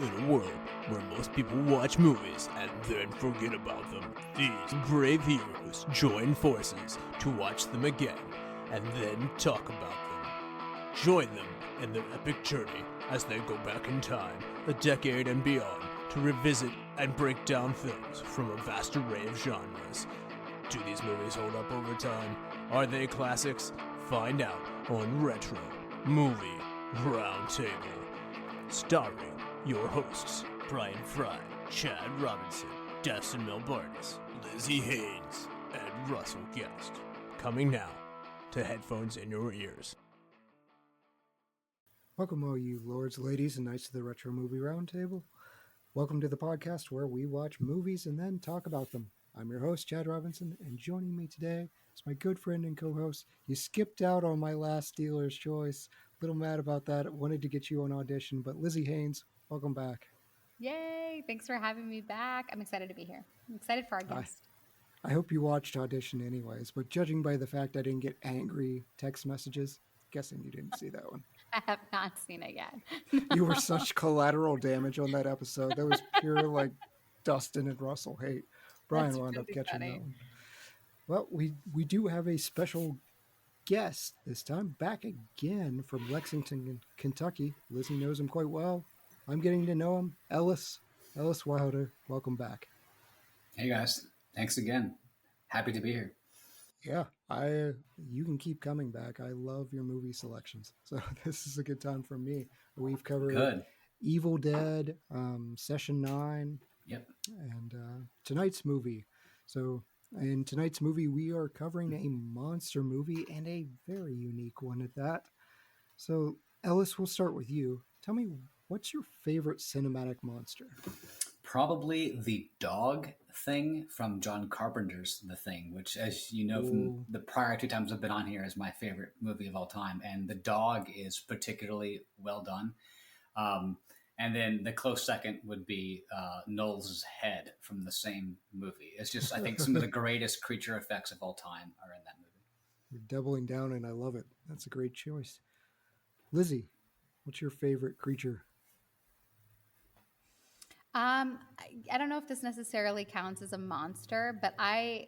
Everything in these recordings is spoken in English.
In a world where most people watch movies and then forget about them, these brave heroes join forces to watch them again and then talk about them. Join them in their epic journey as they go back in time, a decade and beyond, to revisit and break down films from a vast array of genres. Do these movies hold up over time? Are they classics? Find out on Retro Movie Roundtable. Starring your hosts, Brian Fry, Chad Robinson, Dustin Melbartis, Lizzy Haynes, and Russell Guest. Coming now to headphones in your ears. Welcome, all you lords, ladies, and knights of the Retro Movie Roundtable. Welcome to the podcast where we watch movies and then talk about them. I'm your host, Chad Robinson, and joining me today is my good friend and co-host. You skipped out on my last Dealer's Choice. A little mad about that. I wanted to get you on audition, but Lizzy Haynes, welcome back. Yay! Thanks for having me back. I'm excited to be here. I'm excited for our guest. I hope you watched Audition anyways, but judging by the fact I didn't get angry text messages, guessing you didn't see that one. I have not seen it yet. You were such collateral damage on that episode. That was pure like Dustin and Russell hate. Brian wound up catching that one. Well, we do have a special guest this time, back again from Lexington, Kentucky. Lizzy knows him quite well. I'm getting to know him. Ellis Wilder, welcome back. Hey guys, thanks again. Happy to be here. Yeah, you can keep coming back. I love your movie selections, so this is a good time for me. We've covered Evil Dead, Session 9, yep, and tonight's movie. So in tonight's movie, we are covering a monster movie and a very unique one at that. So Ellis, we'll start with you. Tell me, what's your favorite cinematic monster? Probably the dog thing from John Carpenter's The Thing, which, as you know from the prior two times I've been on here, is my favorite movie of all time. And the dog is particularly well done. And then the close second would be Knowles' head from the same movie. It's just, I think, some of the greatest creature effects of all time are in that movie. You're doubling down, and I love it. That's a great choice. Lizzy, what's your favorite creature? I don't know if this necessarily counts as a monster, but I'm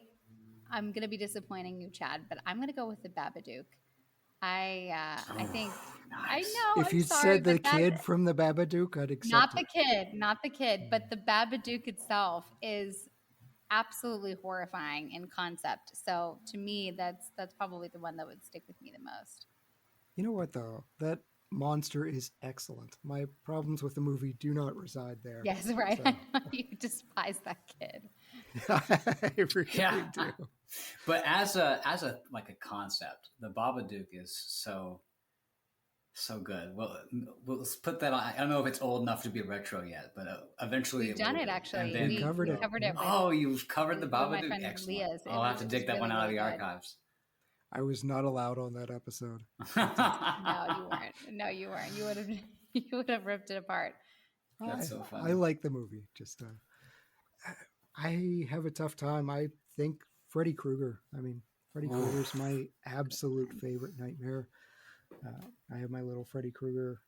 going to be disappointing you, Chad, but I'm going to go with the Babadook. I think nice. I know. If you said the kid from the Babadook, I'd accept not the kid, but the Babadook itself is absolutely horrifying in concept. So to me, that's probably the one that would stick with me the most. You know what, though? That monster is excellent. My problems with the movie do not reside there. Yes, right. So. You despise that kid. I really do. But as a like a concept, the Babadook is so good. Well, let's put that on. I don't know if it's old enough to be retro yet, but eventually we've done it actually. Then, we covered it. Oh, you've covered the Babadook. My friend Excellent. Leah's. I'll have to dig that one out of the archives. I was not allowed on that episode. No, you weren't. You would have ripped it apart. That's so funny. I like the movie. Just I have a tough time. I think Freddy Krueger. Freddy Krueger's my absolute favorite nightmare. I have my little Freddy Krueger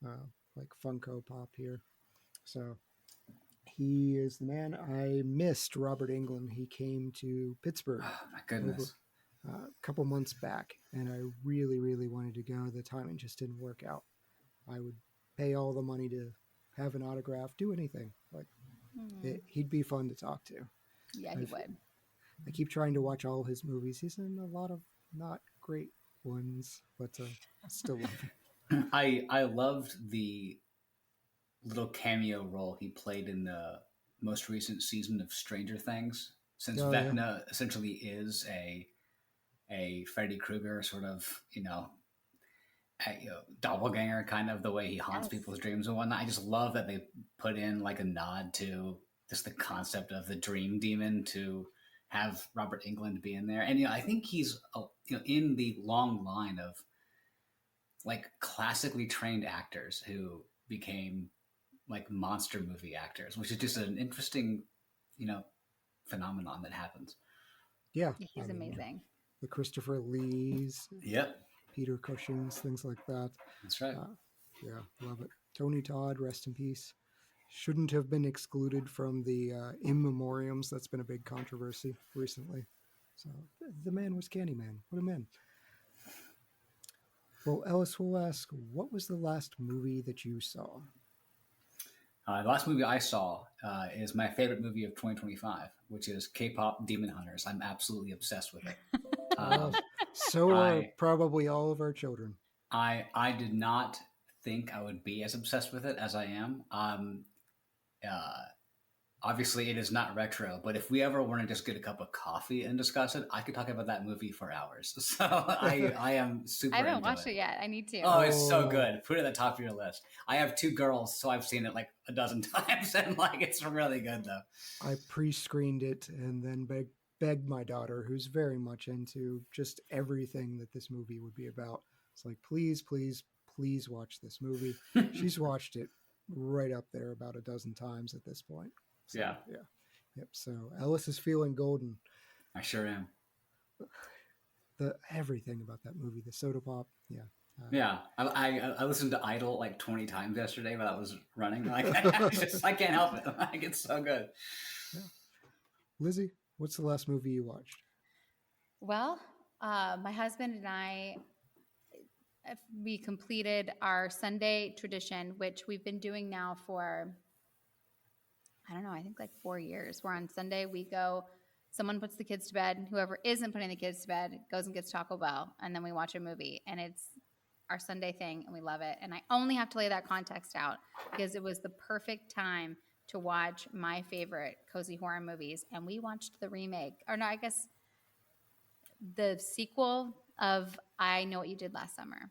like Funko Pop here. So he is the man. I missed Robert Englund. He came to Pittsburgh. Oh, my goodness. A couple months back, and I really, really wanted to go. The timing just didn't work out. I would pay all the money to have an autograph, do anything. He'd be fun to talk to. Yeah, he would. I keep trying to watch all his movies. He's in a lot of not great ones, but I still love him. I loved the little cameo role he played in the most recent season of Stranger Things, since Vecna essentially is a Freddy Krueger sort of, doppelganger, kind of the way he haunts people's dreams and whatnot. I just love that they put in like a nod to just the concept of the dream demon to have Robert Englund be in there. And, I think he's, in the long line of like classically trained actors who became like monster movie actors, which is just an interesting, phenomenon that happens. Yeah. He's amazing. The Christopher Lees. Yep. Peter Cushing's, things like that. That's right. Yeah, love it. Tony Todd, rest in peace. shouldn't have been excluded from the in memoriams. That's been a big controversy recently. So the man was Candyman. What a man. Well, Ellis will ask, what was the last movie that you saw? The last movie I saw is my favorite movie of 2025, which is K-pop Demon Hunters. I'm absolutely obsessed with it. So are probably all of our children. I did not think I would be as obsessed with it as I am. Obviously, it is not retro, but if we ever want to just get a cup of coffee and discuss it, I could talk about that movie for hours. So I am super. I haven't watched it yet. I need to. Oh, it's so good. Put it at the top of your list. I have 2 girls, so I've seen it like a dozen times, and like it's really good though. I pre-screened it and then begged my daughter, who's very much into just everything that this movie would be about. It's like, please, please, please watch this movie. She's watched it right up there about a dozen times at this point. So, yeah. Yep. So Ellis is feeling golden. I sure am. Everything about that movie, the soda pop. Yeah. I listened to Idol like 20 times yesterday while I was running. Like I can't help it. Like it's so good. Yeah. Lizzy, what's the last movie you watched? Well, my husband and I, we completed our Sunday tradition, which we've been doing now for, I don't know, I think like 4 years. Where on Sunday we go, someone puts the kids to bed, whoever isn't putting the kids to bed goes and gets Taco Bell, and then we watch a movie. And it's our Sunday thing, and we love it. And I only have to lay that context out because it was the perfect time to watch my favorite cozy horror movies. And we watched the remake, or no, I guess the sequel of I Know What You Did Last Summer.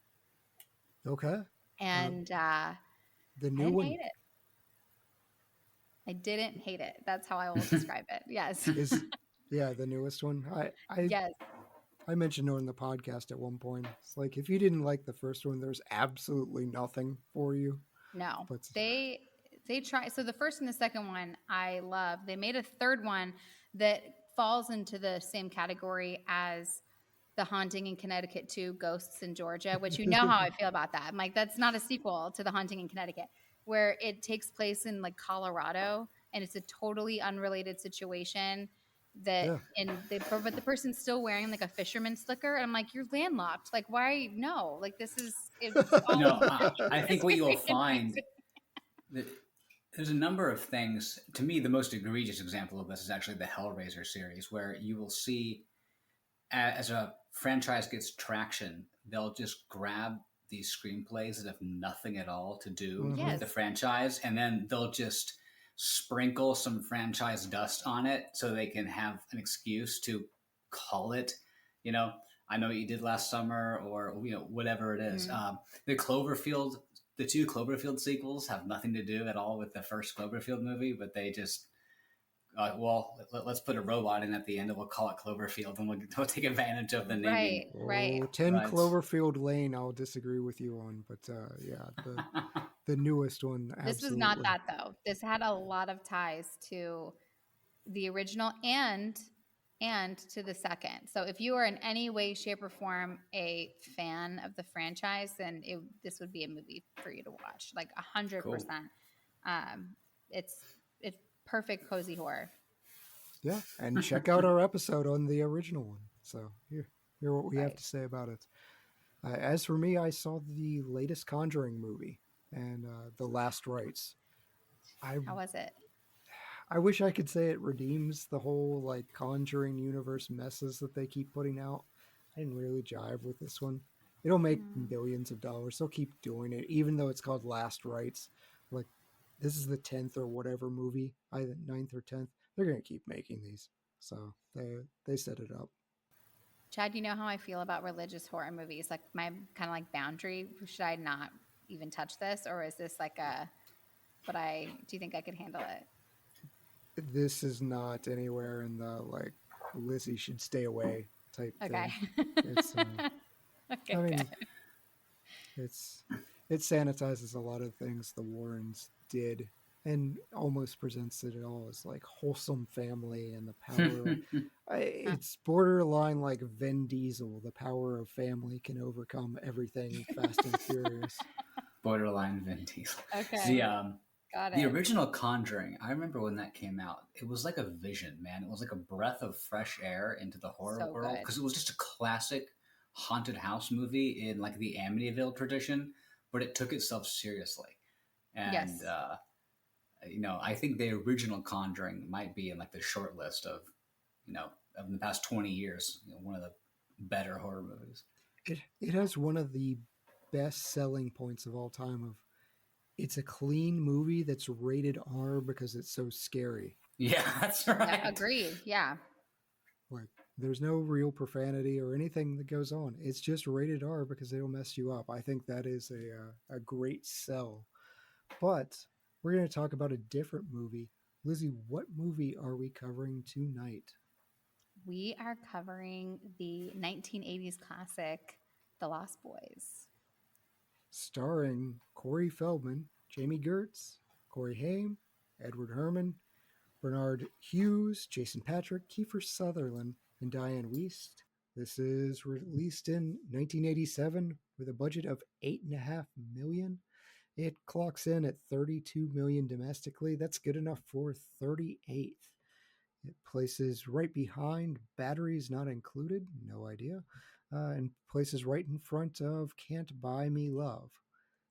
Okay. And the new one. Hate it. I didn't hate it. That's how I will describe it. Yes. The newest one. Yes. I mentioned on the podcast at one point. It's like, if you didn't like the first one, there's absolutely nothing for you. No. But they try. So the first and the second one I love. They made a third one that falls into the same category as The Haunting in Connecticut 2, Ghosts in Georgia, which you know how I feel about that. I'm like, that's not a sequel to The Haunting in Connecticut, where it takes place in like Colorado, and it's a totally unrelated situation but the person's still wearing like a fisherman slicker, and I'm like, you're landlocked. Like, why? No, like this is. I think what you will find that there's a number of things. To me, the most egregious example of this is actually the Hellraiser series, where you will see as a franchise gets traction, they'll just grab these screenplays that have nothing at all to do with the franchise, and then they'll just sprinkle some franchise dust on it so they can have an excuse to call it, I Know What You Did Last Summer, or whatever it is. The two Cloverfield sequels have nothing to do at all with the first Cloverfield movie, but they just let's put a robot in at the end and we'll call it Cloverfield, and we'll take advantage of the naming. Right. 10 Cloverfield Lane, I'll disagree with you on, but the newest one. This was not that, though. This had a lot of ties to the original and to the second. So if you are in any way, shape, or form a fan of the franchise, then this would be a movie for you to watch, like 100%. Cool. It's perfect cozy horror. Yeah, and check out our episode on the original one. So hear what we have to say about it. As for me, I saw the latest Conjuring movie and The Last Rites. How was it? I wish I could say it redeems the whole like Conjuring universe messes that they keep putting out. I didn't really jive with this one. It'll make billions of dollars. They'll keep doing it, even though it's called Last Rites. Like, this is the 10th or whatever movie, either 9th or 10th. They're going to keep making these. So they set it up. Chad, you know how I feel about religious horror movies? Like, my kind of like boundary, should I not even touch this? Or is this like do you think I could handle it? This is not anywhere in the like Lizzy should stay away type thing. It's, okay, I mean, it sanitizes a lot of things the Warrens did and almost presents it all as like wholesome family and the power. It's borderline like Vin Diesel. The power of family can overcome everything. Fast and Furious. Borderline Vin Diesel. Okay. Got The it. original Conjuring, I remember when that came out. It was like a vision, man. It was like a breath of fresh air into the horror So world good. because it was just a classic haunted house movie in like the Amityville tradition, but it took itself seriously. And Yes. I think the original Conjuring might be in like the short list of, of the past 20 years, one of the better horror movies. It has one of the best selling points of all time of it's a clean movie that's rated R because it's so scary. Yeah, that's right. Yeah, agreed. Yeah. Like there's no real profanity or anything that goes on. It's just rated R because it'll mess you up. I think that is a great sell. But we're going to talk about a different movie. Lizzy, what movie are we covering tonight? We are covering the 1980s classic, The Lost Boys. Starring Corey Feldman, Jamie Gertz, Corey Haim, Edward Herrmann, Barnard Hughes, Jason Patric, Kiefer Sutherland, and Dianne Wiest. This is released in 1987 with a budget of $8.5 million. It clocks in at $32 million domestically. That's good enough for 38th. It places right behind Batteries Not Included, no idea, and places right in front of Can't Buy Me Love.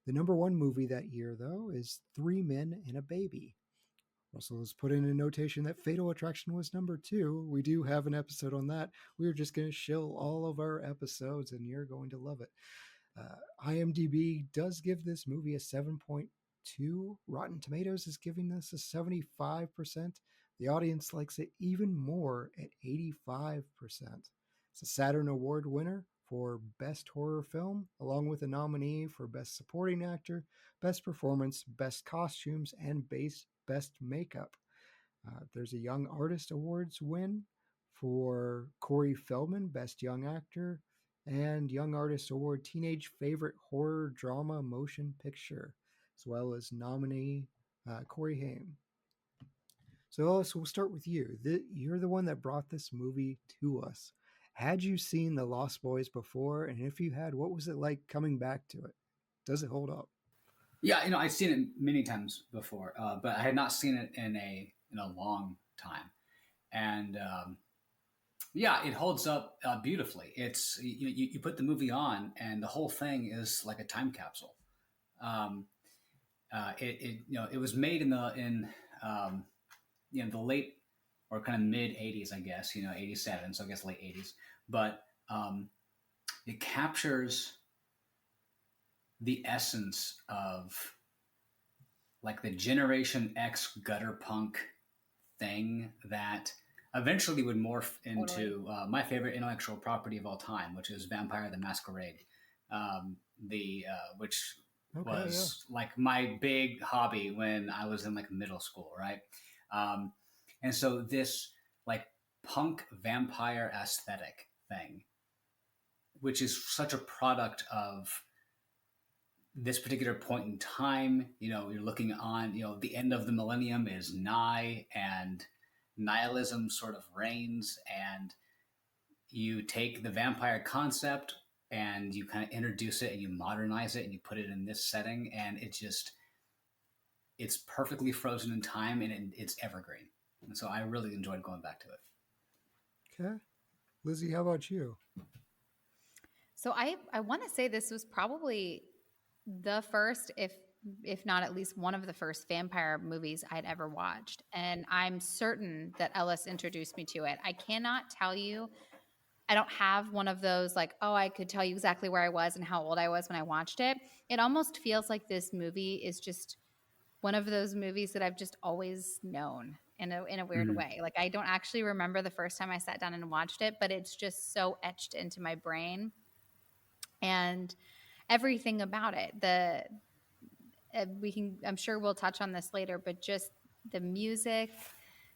The number one movie that year, though, is Three Men and a Baby. Russell has put in a notation that Fatal Attraction was number 2. We do have an episode on that. We're just going to shill all of our episodes, and you're going to love it. IMDb does give this movie a 7.2. Rotten Tomatoes is giving this a 75%. The audience likes it even more at 85%. It's a Saturn Award winner for Best Horror Film, along with a nominee for Best Supporting Actor, Best Performance, Best Costumes, and Best Makeup. There's a Young Artist Awards win for Corey Feldman, Best Young Actor, and Young Artist Award Teenage Favorite Horror Drama Motion Picture, as well as nominee Corey Haim. So Ellis, we'll start with you. You're the one that brought this movie to us. Had you seen The Lost Boys before? And if you had, what was it like coming back to it? Does it hold up? Yeah, I've seen it many times before, but I had not seen it in a long time. And it holds up beautifully. It's you put the movie on, and the whole thing is like a time capsule. It was made in the late or kind of mid 80s, I guess, 87, so I guess late 80s. But it captures the essence of like the Generation X gutter punk thing that eventually would morph into my favorite intellectual property of all time, which is Vampire the Masquerade, which was like my big hobby when I was in like middle school, right? And so this like punk vampire aesthetic thing, which is such a product of this particular point in time, you're looking on, the end of the millennium is nigh and nihilism sort of reigns, and you take the vampire concept and you kind of introduce it and you modernize it and you put it in this setting, and it's perfectly frozen in time, and it's evergreen. And so I really enjoyed going back to it. Okay. Lizzy, how about you? So I want to say this was probably the first, if not at least one of the first vampire movies I'd ever watched. And I'm certain that Ellis introduced me to it. I cannot tell you, I don't have one of those like, oh, I could tell you exactly where I was and how old I was when I watched it. It almost feels like this movie is just one of those movies that I've just always known in a weird way. Like I don't actually remember the first time I sat down and watched it, but it's just so etched into my brain. And everything about it, I'm sure we'll touch on this later, but just the music,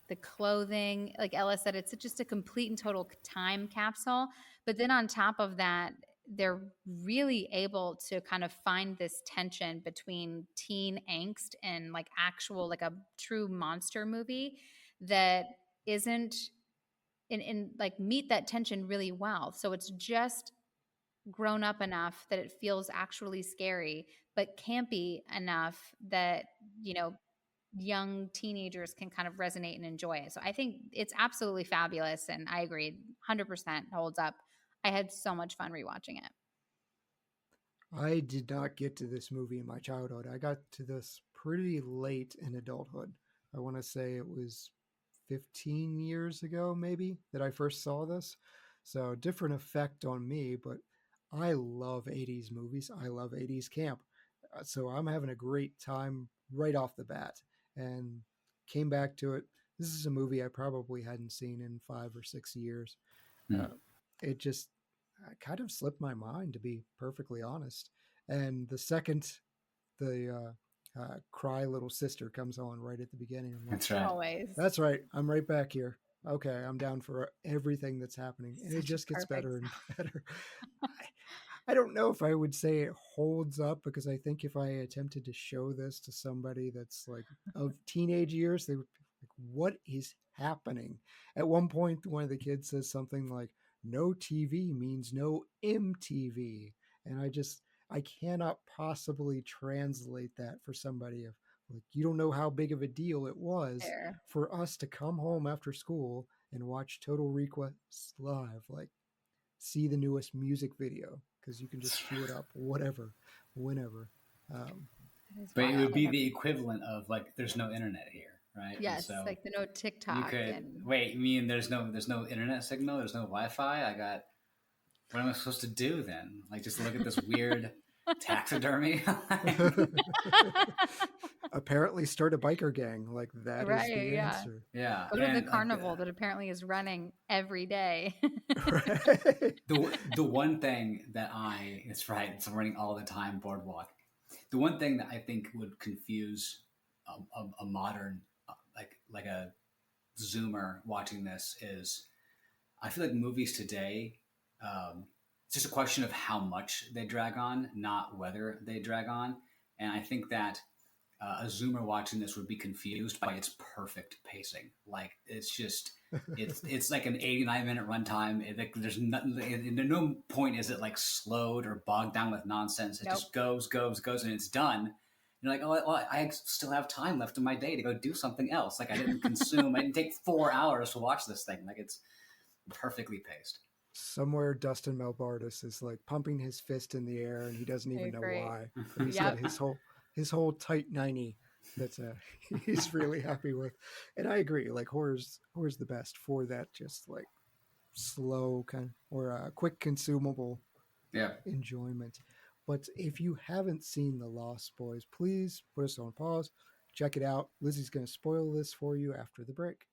the clothing, like Ella said, it's just a complete and total time capsule. But then on top of that, they're really able to kind of find this tension between teen angst and like actual, like a true monster movie that isn't in like meet that tension really well. So it's just grown up enough that it feels actually scary, but campy enough that, young teenagers can kind of resonate and enjoy it. So I think it's absolutely fabulous. And I agree, 100% holds up. I had so much fun rewatching it. I did not get to this movie in my childhood. I got to this pretty late in adulthood. I want to say it was 15 years ago, maybe, that I first saw this. So different effect on me, but I love 80s movies. I love 80s camp. So I'm having a great time right off the bat and came back to it. This is a movie I probably hadn't seen in 5 or 6 years. It just kind of slipped my mind, to be perfectly honest. And the second the cry little sister comes on right at the beginning, I'm like, That's right. Always. that's right, I'm right back here. Okay, I'm down for everything that's happening. And it Such a just gets perfect better and better. I don't know if I would say it holds up, because I think if I attempted to show this to somebody that's like of teenage years, they would be like, what is happening? At one point, one of the kids says something like, no TV means no MTV. And I cannot possibly translate that for somebody. If like, you don't know how big of a deal it was Fair. for us to come home after school and watch Total Request live, like see the newest music video, because you can just queue it up, whatever, whenever. But it would be the equivalent of like, there's no internet here, right? Yes, And so like the no TikTok. you could wait. You mean there's no internet signal? There's no Wi-Fi? What am I supposed to do then? Like, just look at this weird taxidermy? Apparently start a biker gang. Like, that is the answer. Yeah. Go to the carnival that apparently is running every day. Right. The one thing that it's right, it's running all the time, Boardwalk. The one thing that I think would confuse a modern, like a Zoomer watching this is, I feel like movies today, it's just a question of how much they drag on, not whether they drag on. And I think that a Zoomer watching this would be confused by its perfect pacing. Like, it's just, it's like an 89-minute runtime. There's nothing, at no point is it like slowed or bogged down with nonsense. It just goes, and it's done. You're like, oh, well, I still have time left in my day to go do something else. Like, I didn't take 4 hours to watch this thing. Like, it's perfectly paced. Somewhere Dustin Melbardis is like pumping his fist in the air, and he doesn't even know why. But he's got his whole tight 90 that's he's really happy with. And I agree, like horror's the best for that, just like slow kind of, or quick consumable enjoyment. But if you haven't seen The Lost Boys, please put us on pause, check it out. Lizzie's going to spoil this for you after the break.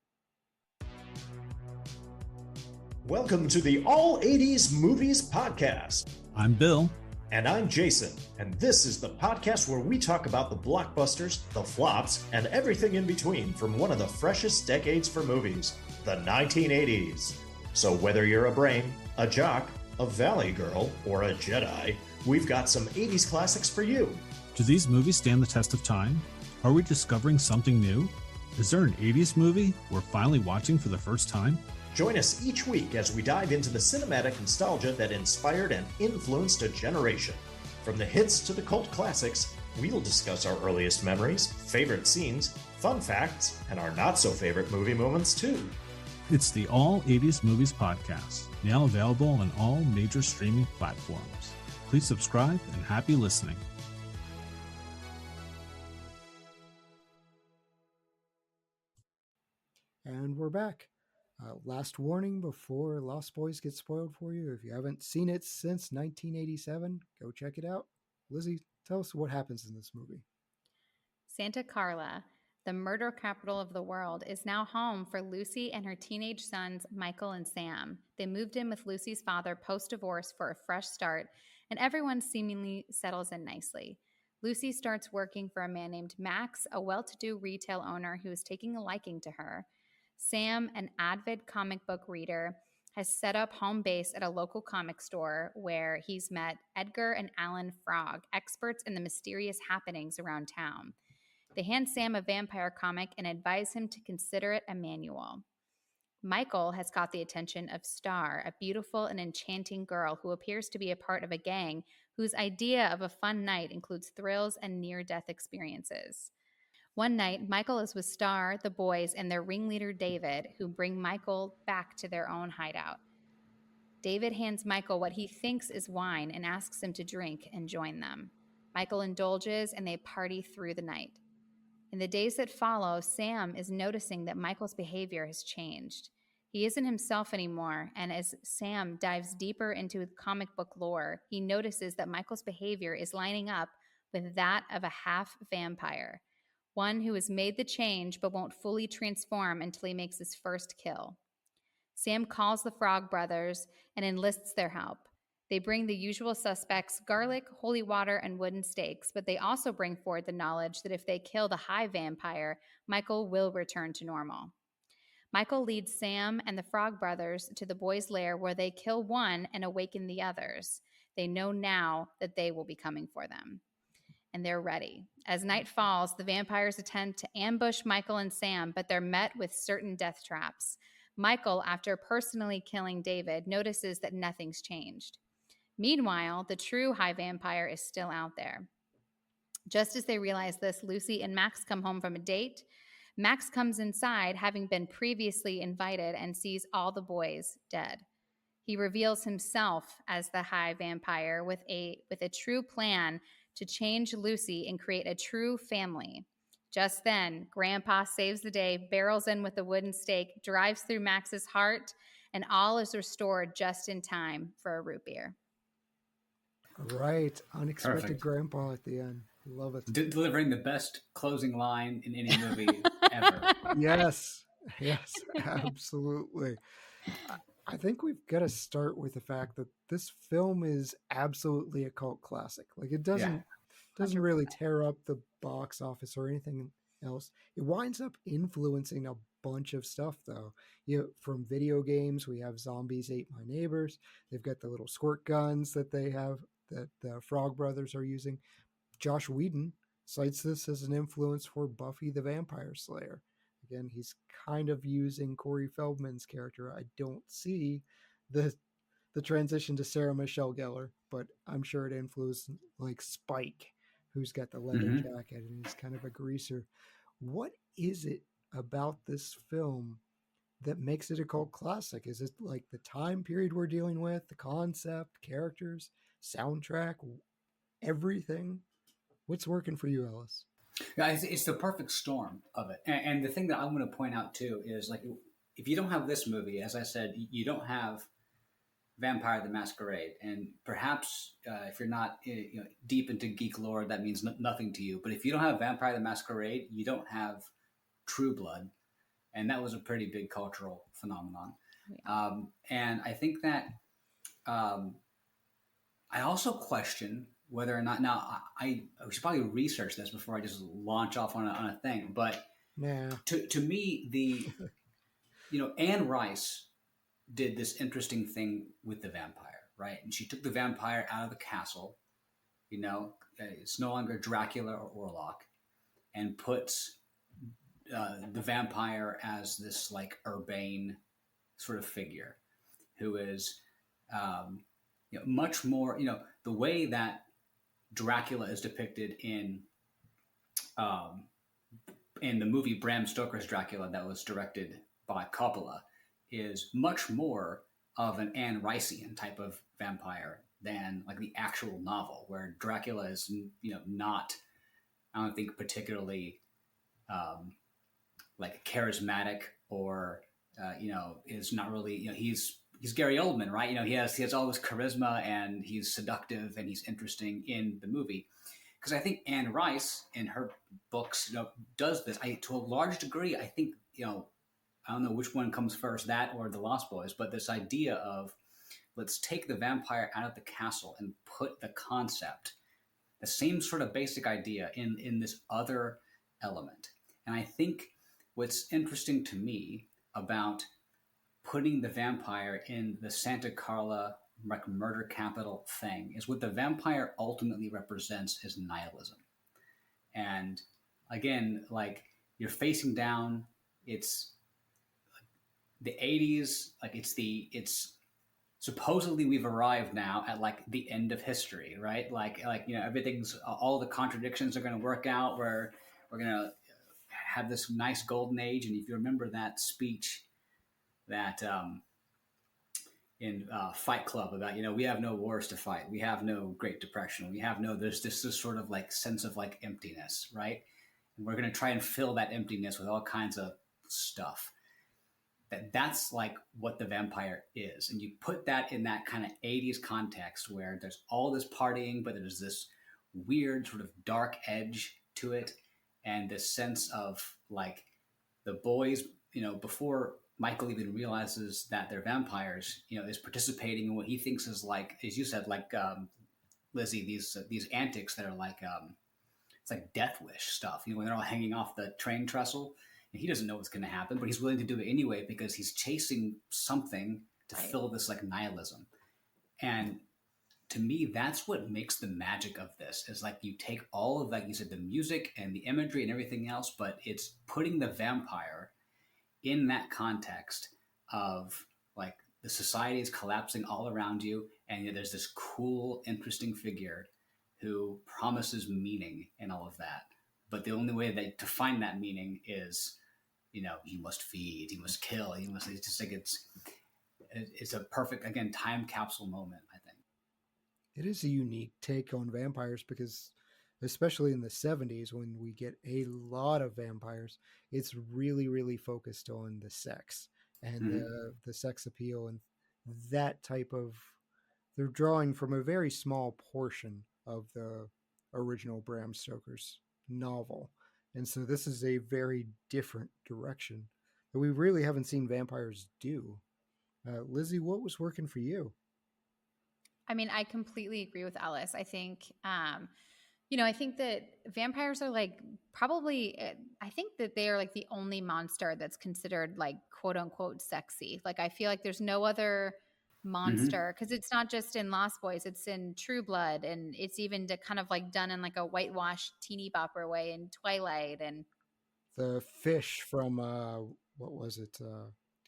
Welcome to the All 80s Movies Podcast. I'm Bill. And I'm Jason. And this is the podcast where we talk about the blockbusters, the flops, and everything in between from one of the freshest decades for movies, the 1980s. So whether you're a brain, a jock, a valley girl, or a Jedi, we've got some 80s classics for you. Do these movies stand the test of time? Are we discovering something new? Is there an 80s movie we're finally watching for the first time? Join us each week as we dive into the cinematic nostalgia that inspired and influenced a generation. From the hits to the cult classics, we'll discuss our earliest memories, favorite scenes, fun facts, and our not-so-favorite movie moments, too. It's the All 80s Movies Podcast, now available on all major streaming platforms. Please subscribe and happy listening. And we're back. Last warning before Lost Boys gets spoiled for you. If you haven't seen it since 1987, go check it out. Lizzie, tell us what happens in this movie. Santa Carla, the murder capital of the world, is now home for Lucy and her teenage sons, Michael and Sam. They moved in with Lucy's father post-divorce for a fresh start, and everyone seemingly settles in nicely. Lucy starts working for a man named Max, a well-to-do retail owner who is taking a liking to her. Sam, an avid comic book reader, has set up home base at a local comic store where he's met Edgar and Alan Frog, experts in the mysterious happenings around town. They hand Sam a vampire comic and advise him to consider it a manual. Michael has caught the attention of Star, a beautiful and enchanting girl who appears to be a part of a gang whose idea of a fun night includes thrills and near-death experiences. One night, Michael is with Star, the boys, and their ringleader David, who bring Michael back to their own hideout. David hands Michael what he thinks is wine and asks him to drink and join them. Michael indulges and they party through the night. In the days that follow, Sam is noticing that Michael's behavior has changed. He isn't himself anymore, and as Sam dives deeper into comic book lore, he notices that Michael's behavior is lining up with that of a half-vampire, one who has made the change but won't fully transform until he makes his first kill. Sam calls the Frog Brothers and enlists their help. They bring the usual suspects, garlic, holy water, and wooden stakes, but they also bring forward the knowledge that if they kill the high vampire, Michael will return to normal. Michael leads Sam and the Frog Brothers to the boys' lair where they kill one and awaken the others. They know now that they will be coming for them. And they're ready. As night falls, the vampires attempt to ambush Michael and Sam, but they're met with certain death traps. Michael, after personally killing David, notices that nothing's changed. Meanwhile, the true high vampire is still out there. Just as they realize this, Lucy and Max come home from a date. Max comes inside, having been previously invited, and sees all the boys dead. He reveals himself as the high vampire with a true plan to change Lucy and create a true family. Just then, Grandpa saves the day, barrels in with a wooden stake, drives through Max's heart, and all is restored just in time for a root beer. Right. Unexpected Perfect. Grandpa at the end. Love it. Delivering the best closing line in any movie ever. Yes, absolutely. I think we've got to start with the fact that this film is absolutely a cult classic. Like it doesn't really tear up the box office or anything else. It winds up influencing a bunch of stuff though. From video games, we have Zombies Ate My Neighbors. They've got the little squirt guns that they have that the Frog Brothers are using. Josh Whedon cites this as an influence for Buffy the Vampire Slayer. Again, he's kind of using Corey Feldman's character. I don't see the transition to Sarah Michelle Gellar, but I'm sure it influenced like Spike, who's got the leather jacket and he's kind of a greaser. What is it about this film that makes it a cult classic? Is it like the time period we're dealing with, the concept, characters, soundtrack, everything? What's working for you, Ellis? Yeah, it's the perfect storm of it. And the thing that I want to point out too is like, if you don't have this movie, as I said, you don't have Vampire the Masquerade. And perhaps if you're not deep into geek lore, that means nothing to you. But if you don't have Vampire the Masquerade, you don't have True Blood. And that was a pretty big cultural phenomenon. Yeah. And I think that I also question whether or not, now I should probably research this before I just launch off on a thing, but to me, Anne Rice did this interesting thing with the vampire, right? And she took the vampire out of the castle, it's no longer Dracula or Orlok, and puts the vampire as this like urbane sort of figure who is much more, the way that Dracula is depicted in the movie Bram Stoker's Dracula that was directed by Coppola is much more of an Anne Ricean type of vampire than like the actual novel, where Dracula is not, I don't think, particularly like charismatic or is not really, he's Gary Oldman, right? He has all this charisma and he's seductive and he's interesting in the movie. Because I think Anne Rice in her books, does this. To a large degree, I think, I don't know which one comes first, that or The Lost Boys, but this idea of let's take the vampire out of the castle and put the concept, the same sort of basic idea in this other element. And I think what's interesting to me about putting the vampire in the Santa Carla like murder capital thing is what the vampire ultimately represents is nihilism. And again, like you're facing down, it's the 80s, like it's supposedly we've arrived now at like the end of history, right? Like everything's, all the contradictions are going to work out where we're going to had this nice golden age. And if you remember that speech that in Fight Club about, we have no wars to fight. We have no Great Depression. There's this sort of like sense of like emptiness, right? And we're going to try and fill that emptiness with all kinds of stuff. That's like what the vampire is. And you put that in that kind of 80s context where there's all this partying, but there's this weird sort of dark edge to it. And this sense of like the boys, before Michael even realizes that they're vampires, is participating in what he thinks is like, as you said, like Lizzy, these antics that are like, it's like death wish stuff, when they're all hanging off the train trestle. And he doesn't know what's going to happen, but he's willing to do it anyway because he's chasing something to fill this like nihilism. And to me, that's what makes the magic of this, is like you take all of, like you said, the music and the imagery and everything else, but it's putting the vampire in that context of like the society is collapsing all around you. And there's this cool, interesting figure who promises meaning and all of that. But the only way to find that meaning is, you must feed, you must kill, it's just like, it's a perfect, again, time capsule moment, I think. It is a unique take on vampires because, especially in the 70s, when we get a lot of vampires, it's really, really focused on the sex and the sex appeal and that type of, they're drawing from a very small portion of the original Bram Stoker's novel. And so this is a very different direction that we really haven't seen vampires do. Lizzy, what was working for you? I mean, I completely agree with Ellis. I think, I think that vampires are like probably, I think that they are like the only monster that's considered like quote unquote sexy. Like I feel like there's no other monster because it's not just in Lost Boys, it's in True Blood, and it's even kind of like done in like a whitewashed teeny bopper way in Twilight. And the fish from what was it,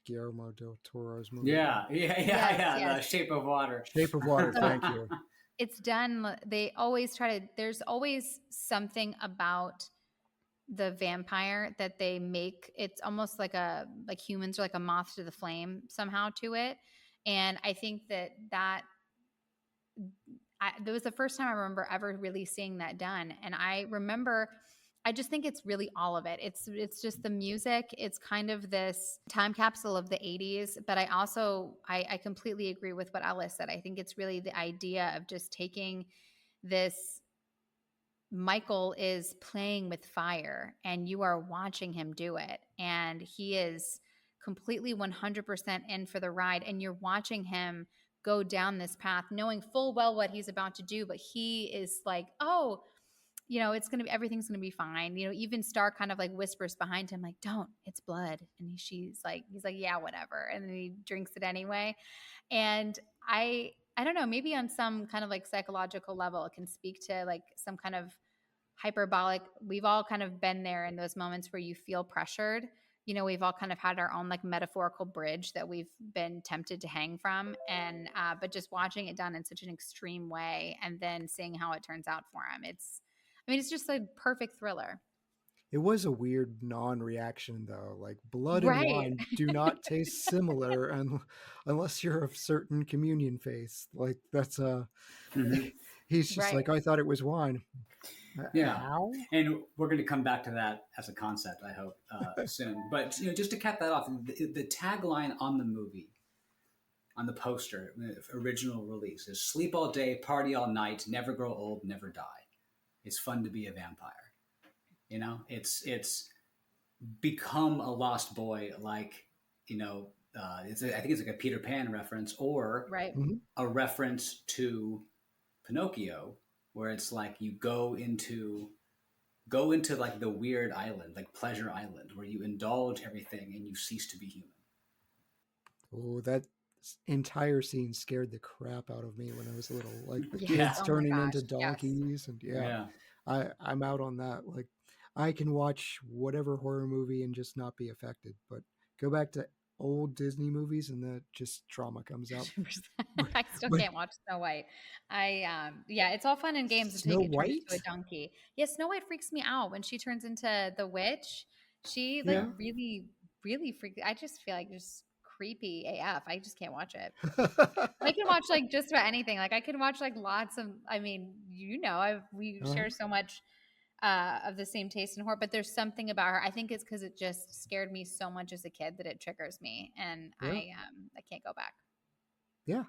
Guillermo del Toro's movie? The Shape of Water. Thank you. It's done, they always try to, there's always something about the vampire that they make, it's almost like humans are like a moth to the flame somehow to it. And I think that was the first time I remember ever really seeing that done. And I just think it's really all of it. It's just the music. It's kind of this time capsule of the 80s. But I completely agree with what Ellis said. I think it's really the idea of just taking this, Michael is playing with fire and you are watching him do it. And he is completely 100% in for the ride, and you're watching him go down this path knowing full well what he's about to do, but he is like, oh, everything's gonna be fine. Even Star kind of like whispers behind him, like, don't, it's blood. And he's like, yeah, whatever. And then he drinks it anyway. And I don't know, maybe on some kind of like psychological level, it can speak to like some kind of hyperbolic. We've all kind of been there in those moments where you feel pressured. We've all kind of had our own like metaphorical bridge that we've been tempted to hang from. And, but just watching it done in such an extreme way and then seeing how it turns out for him. It's just a perfect thriller. It was a weird non-reaction though. Like blood and wine do not taste similar unless you're of certain communion faith. Like that's he's just like, I thought it was wine. Yeah. How? And we're going to come back to that as a concept, I hope, soon. But, just to cap that off, the tagline on the movie, on the poster, the original release, is sleep all day, party all night, never grow old, never die. It's fun to be a vampire. It's become a lost boy, like, I think it's like a Peter Pan reference or a reference to Pinocchio, where it's like you go into like the weird island, like Pleasure Island, where you indulge everything and you cease to be human. Oh, that entire scene scared the crap out of me when I was little. Like the kids turning into donkeys, and I'm out on that. Like I can watch whatever horror movie and just not be affected, but go back to old Disney movies and that just trauma comes out. I still can't watch Snow White. It's all fun and games until you turn into a donkey. Yeah, Snow White freaks me out when she turns into the witch. She really, really freaked. I just feel like just creepy AF. I just can't watch it. I can watch like just about anything. Like I can watch like lots of. I mean, we share so much of the same taste in horror, but there's something about her. I think it's because it just scared me so much as a kid that it triggers me, and I can't go back. Yeah,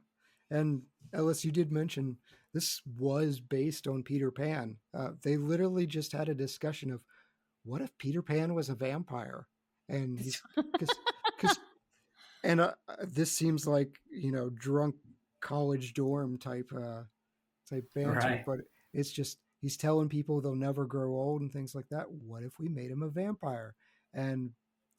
and Ellis, you did mention this was based on Peter Pan. They literally just had a discussion of what if Peter Pan was a vampire, and because this seems like drunk college dorm type banter, Right. but it's just he's telling people they'll never grow old and things like that. What if we made him a vampire? And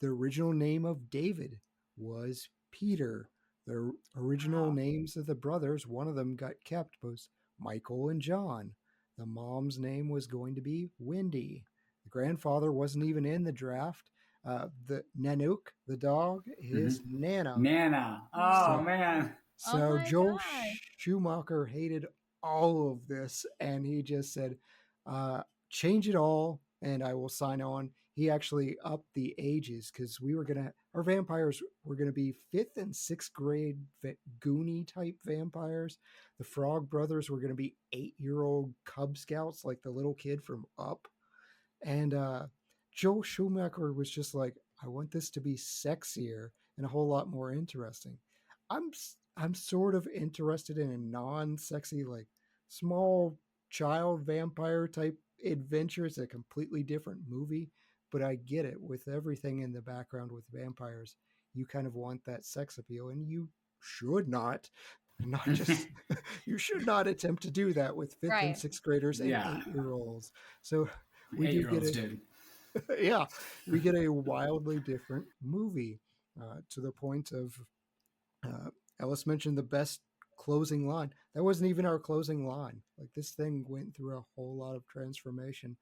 the original name of David was Peter. The original names of the brothers, one of them got kept, was Michael and John. The mom's name was going to be Wendy. The grandfather wasn't even in the draft. The Nanook, the dog, is Nana. Nana. Oh, man. So Joel Schumacher hated all of this, and he just said, change it all, and I will sign on. He actually upped the ages because our vampires were going to be 5th and 6th grade Goonie type vampires. The Frog Brothers were going to be 8-year-old Cub Scouts, like the little kid from Up. And Joel Schumacher was just like, I want this to be sexier and a whole lot more interesting. I'm sort of interested in a non-sexy, like small child vampire type adventure. It's a completely different movie, but I get it. With everything in the background with vampires, you kind of want that sex appeal, and you should not just you should not attempt to do that with 5th and 6th graders and 8-year-olds. So we do get we get a wildly different movie, to the point of Ellis mentioned the best closing line. That wasn't even our closing line. Like, this thing went through a whole lot of transformation.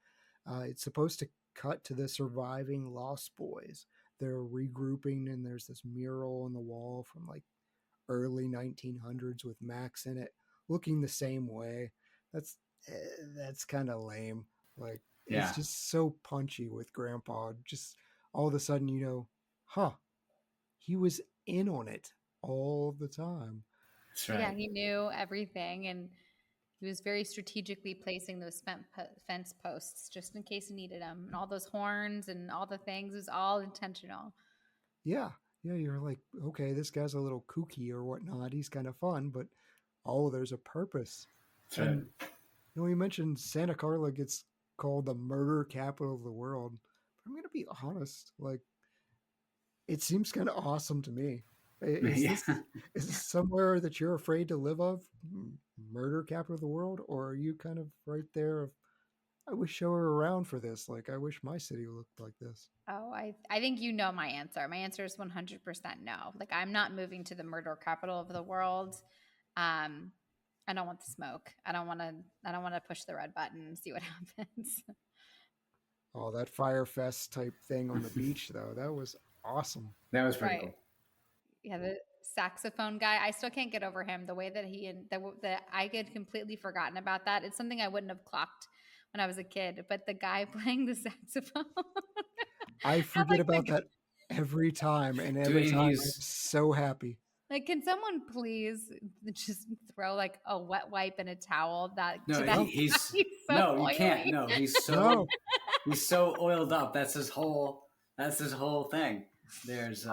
It's supposed to cut to the surviving Lost Boys. They're regrouping, and there's this mural on the wall from like early 1900s with Max in it, looking the same way. That's kind of lame. Like, it's just so punchy with Grandpa. Just all of a sudden, he was in on it all the time. That's right. Yeah, he knew everything, and he was very strategically placing those fence posts just in case he needed them, and all those horns and all the things. It was all intentional. Yeah, you're like, okay, this guy's a little kooky or whatnot. He's kind of fun, but there's a purpose. That's right. And, you mentioned Santa Carla gets called the murder capital of the world. But I'm going to be honest, like, it seems kind of awesome to me. Is this somewhere that you're afraid to live of? Murder capital of the world? Or are you kind of right there of, I wish I were around for this. Like, I wish my city looked like this. Oh, I think you know my answer. My answer is 100% no. Like, I'm not moving to the murder capital of the world. I don't want the smoke. I don't want to push the red button and see what happens. Oh, that Fire Fest type thing on the beach, though, that was awesome. That was pretty cool. Yeah, the saxophone guy. I still can't get over him. The way that that I had completely forgotten about that. It's something I wouldn't have clocked when I was a kid. But the guy playing the saxophone, I forget about that every time, and every time I'm so happy. Like, can someone please just throw like a wet wipe and a towel? He's so you can't. No, he's so oiled up. That's his whole thing. There's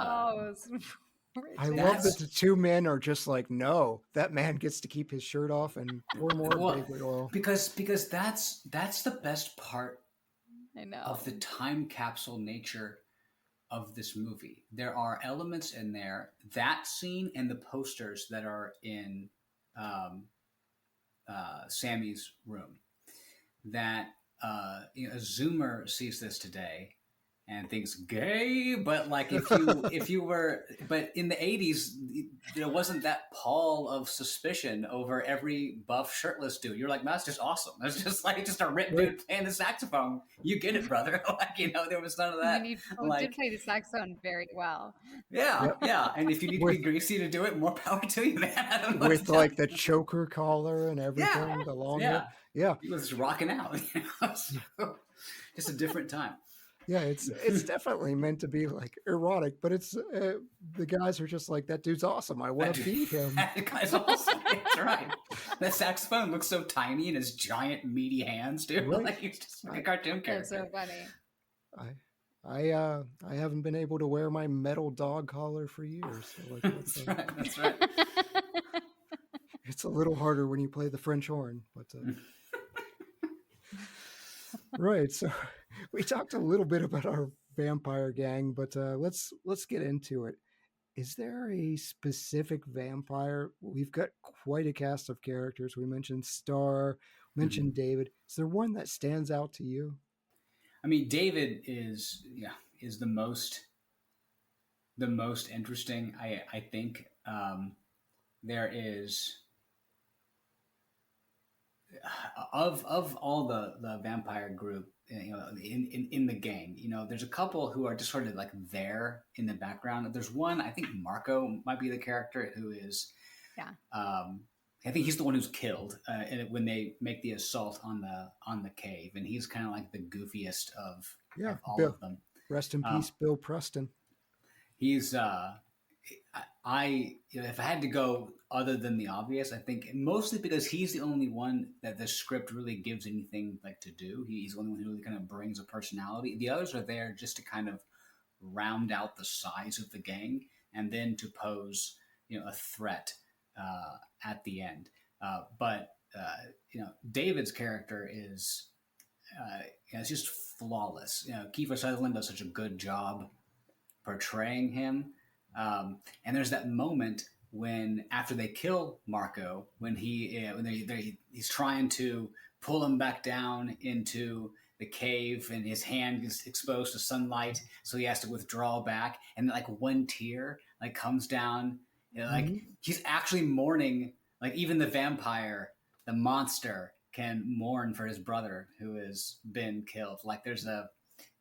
I love that the two men are just like, no, that man gets to keep his shirt off and pour more baby oil. Because that's the best part I know. Of the time capsule nature of this movie. There are elements in there, that scene and the posters that are in Sammy's room, that a Zoomer sees this today and thinks gay, but like if you were, but in the 80s, there wasn't that pall of suspicion over every buff shirtless dude. You're like, that's just awesome. That's just like a ripped dude playing the saxophone. You get it, brother. There was none of that. I mean, he did play the saxophone very well. Yeah. And if you need to be greasy to do it, more power to you, man. I don't know with like the choker collar and everything, the long hair. Yeah, he was rocking out. So, just a different time. Yeah, it's definitely meant to be like erotic, but it's the guys are just like, that dude's awesome. I want to beat him. That guy's awesome. That's right. That saxophone looks so tiny in his giant meaty hands, dude. Right. Like he's just like a cartoon character. That's so funny. I haven't been able to wear my metal dog collar for years. So like, That's right. That's right. It's a little harder when you play the French horn, but right. So we talked a little bit about our vampire gang, but let's get into it. Is there a specific vampire? We've got quite a cast of characters. We mentioned Star, mentioned David. Is there one that stands out to you? I mean, David is the most interesting. I think there is of all the vampire group, in the gang. There's a couple who are just sort of like there in the background. There's one, I think Marco might be the character who is. Yeah. I think he's the one who's killed when they make the assault on the cave, and he's kind of like the goofiest of all of them. Rest in peace, Bill Preston. He's if I had to go other than the obvious, I think mostly because he's the only one that the script really gives anything like to do. He's the only one who really kind of brings a personality. The others are there just to kind of round out the size of the gang and then to pose, a threat at the end. But David's character is it's just flawless. Kiefer Sutherland does such a good job portraying him. And there's that moment when, after they kill Marco, when he's trying to pull him back down into the cave, and his hand is exposed to sunlight, so he has to withdraw back, and like one tear like comes down, he's actually mourning. Like even the vampire, the monster, can mourn for his brother who has been killed. Like there's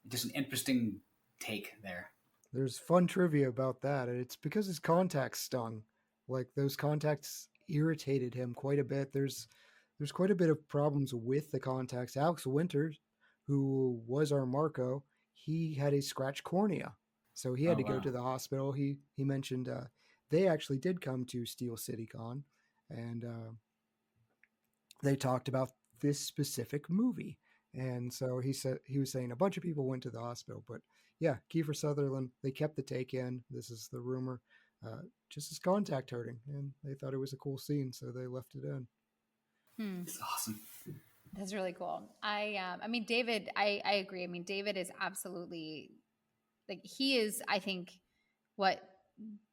just an interesting take there. There's fun trivia about that. It's because his contacts stung. Like those contacts irritated him quite a bit. There's quite a bit of problems with the contacts. Alex Winters, who was our Marco, he had a scratched cornea. So he had to go to the hospital. He mentioned they actually did come to Steel City Con, and they talked about this specific movie. And so he was saying a bunch of people went to the hospital, but yeah, Kiefer Sutherland, they kept the take in. This is the rumor. Just his contact hurting, and they thought it was a cool scene, so they left it in. It's awesome. That's really cool. I mean, David, I agree. I mean, David is absolutely, like, he is, I think, what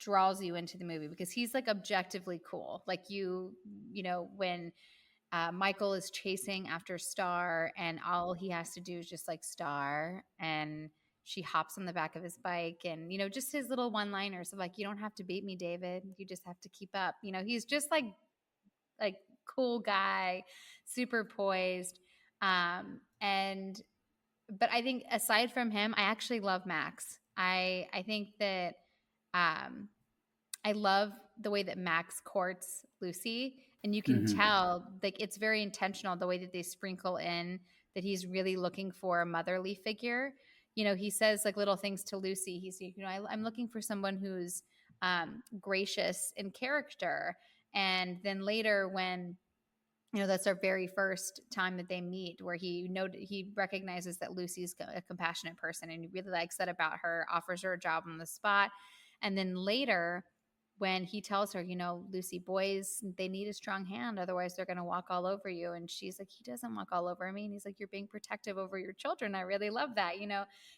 draws you into the movie, because he's like objectively cool. Like when Michael is chasing after Star, and all he has to do is just like Star, and she hops on the back of his bike, and just his little one-liners of like, you don't have to beat me, David, you just have to keep up. He's just like cool guy, super poised. But I think aside from him, I actually love Max. I think that I love the way that Max courts Lucy, and you can tell like it's very intentional, the way that they sprinkle in that he's really looking for a motherly figure. He says like little things to Lucy. He's, I'm looking for someone who's gracious in character. And then later when, that's our very first time that they meet, where he recognizes that Lucy's a compassionate person, and he really likes that about her, offers her a job on the spot. And then later when he tells her, Lucy, boys, they need a strong hand, otherwise they're going to walk all over you. And she's like, he doesn't walk all over me. And he's like, you're being protective over your children. I really love that.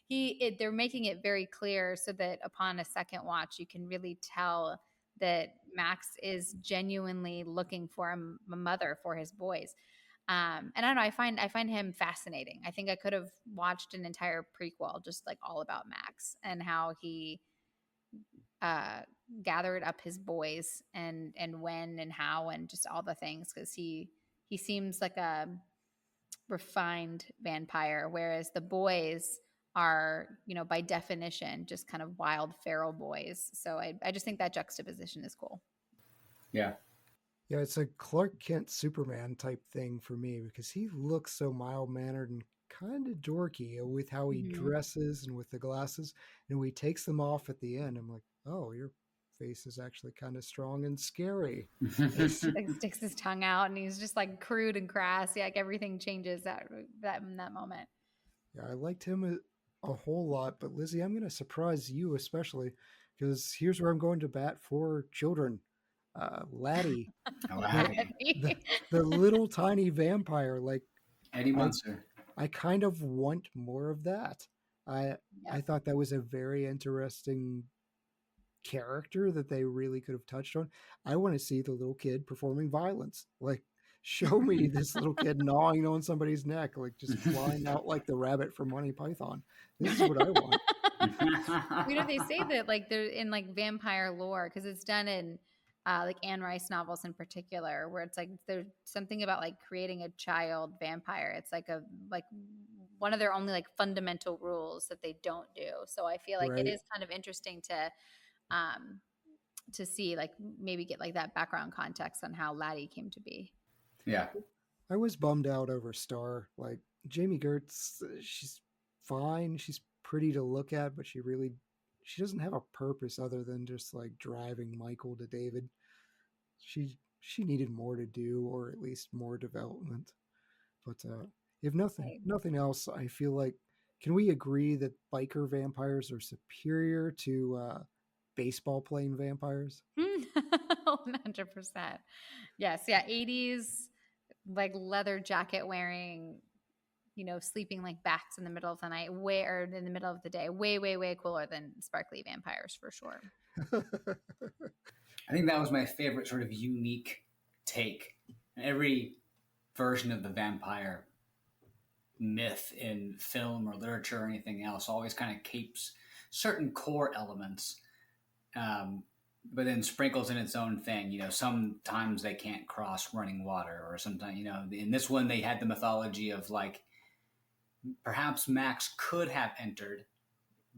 They're making it very clear so that upon a second watch, you can really tell that Max is genuinely looking for a mother for his boys. And I don't know, I find him fascinating. I think I could have watched an entire prequel just like all about Max and how he gathered up his boys and when and how and just all the things, because he seems like a refined vampire, whereas the boys are, by definition, just kind of wild feral boys. So I just think that juxtaposition is cool. Yeah, it's a Clark Kent Superman type thing for me, because he looks so mild-mannered and kind of dorky with how he dresses and with the glasses. And when he takes them off at the end, I'm like, oh, your face is actually kind of strong and scary. He sticks his tongue out, and he's just like crude and crass. Yeah, like everything changes that in that moment. Yeah, I liked him a whole lot, but Lizzy, I'm going to surprise you especially, because here's where I'm going to bat for children. Laddie, the little tiny vampire, like Eddie Munster. I kind of want more of that. I thought that was a very interesting character that they really could have touched on. I want to see the little kid performing violence. Like, show me this little kid gnawing on somebody's neck, like just flying out like the rabbit from Monty Python. This is what I want. They say that like they're in like vampire lore, because it's done in like Anne Rice novels in particular, where it's like there's something about like creating a child vampire. It's like one of their only like fundamental rules that they don't do. So I feel like it is kind of interesting to see, like maybe get like that background context on how Laddie came to be. Yeah. I was bummed out over Star. Like Jami Gertz, she's fine. She's pretty to look at, but she doesn't have a purpose other than just like driving Michael to David. She needed more to do, or at least more development. But if nothing else, I feel like, can we agree that biker vampires are superior to baseball playing vampires? 100%. Yes. Yeah. 80s, like leather jacket wearing, sleeping like bats in the middle of the night, or in the middle of the day. Way, way, way cooler than sparkly vampires for sure. I think that was my favorite sort of unique take. Every version of the vampire myth in film or literature or anything else always kind of keeps certain core elements, but then sprinkles in its own thing. Sometimes they can't cross running water, or sometimes, in this one they had the mythology of like, perhaps Max could have entered,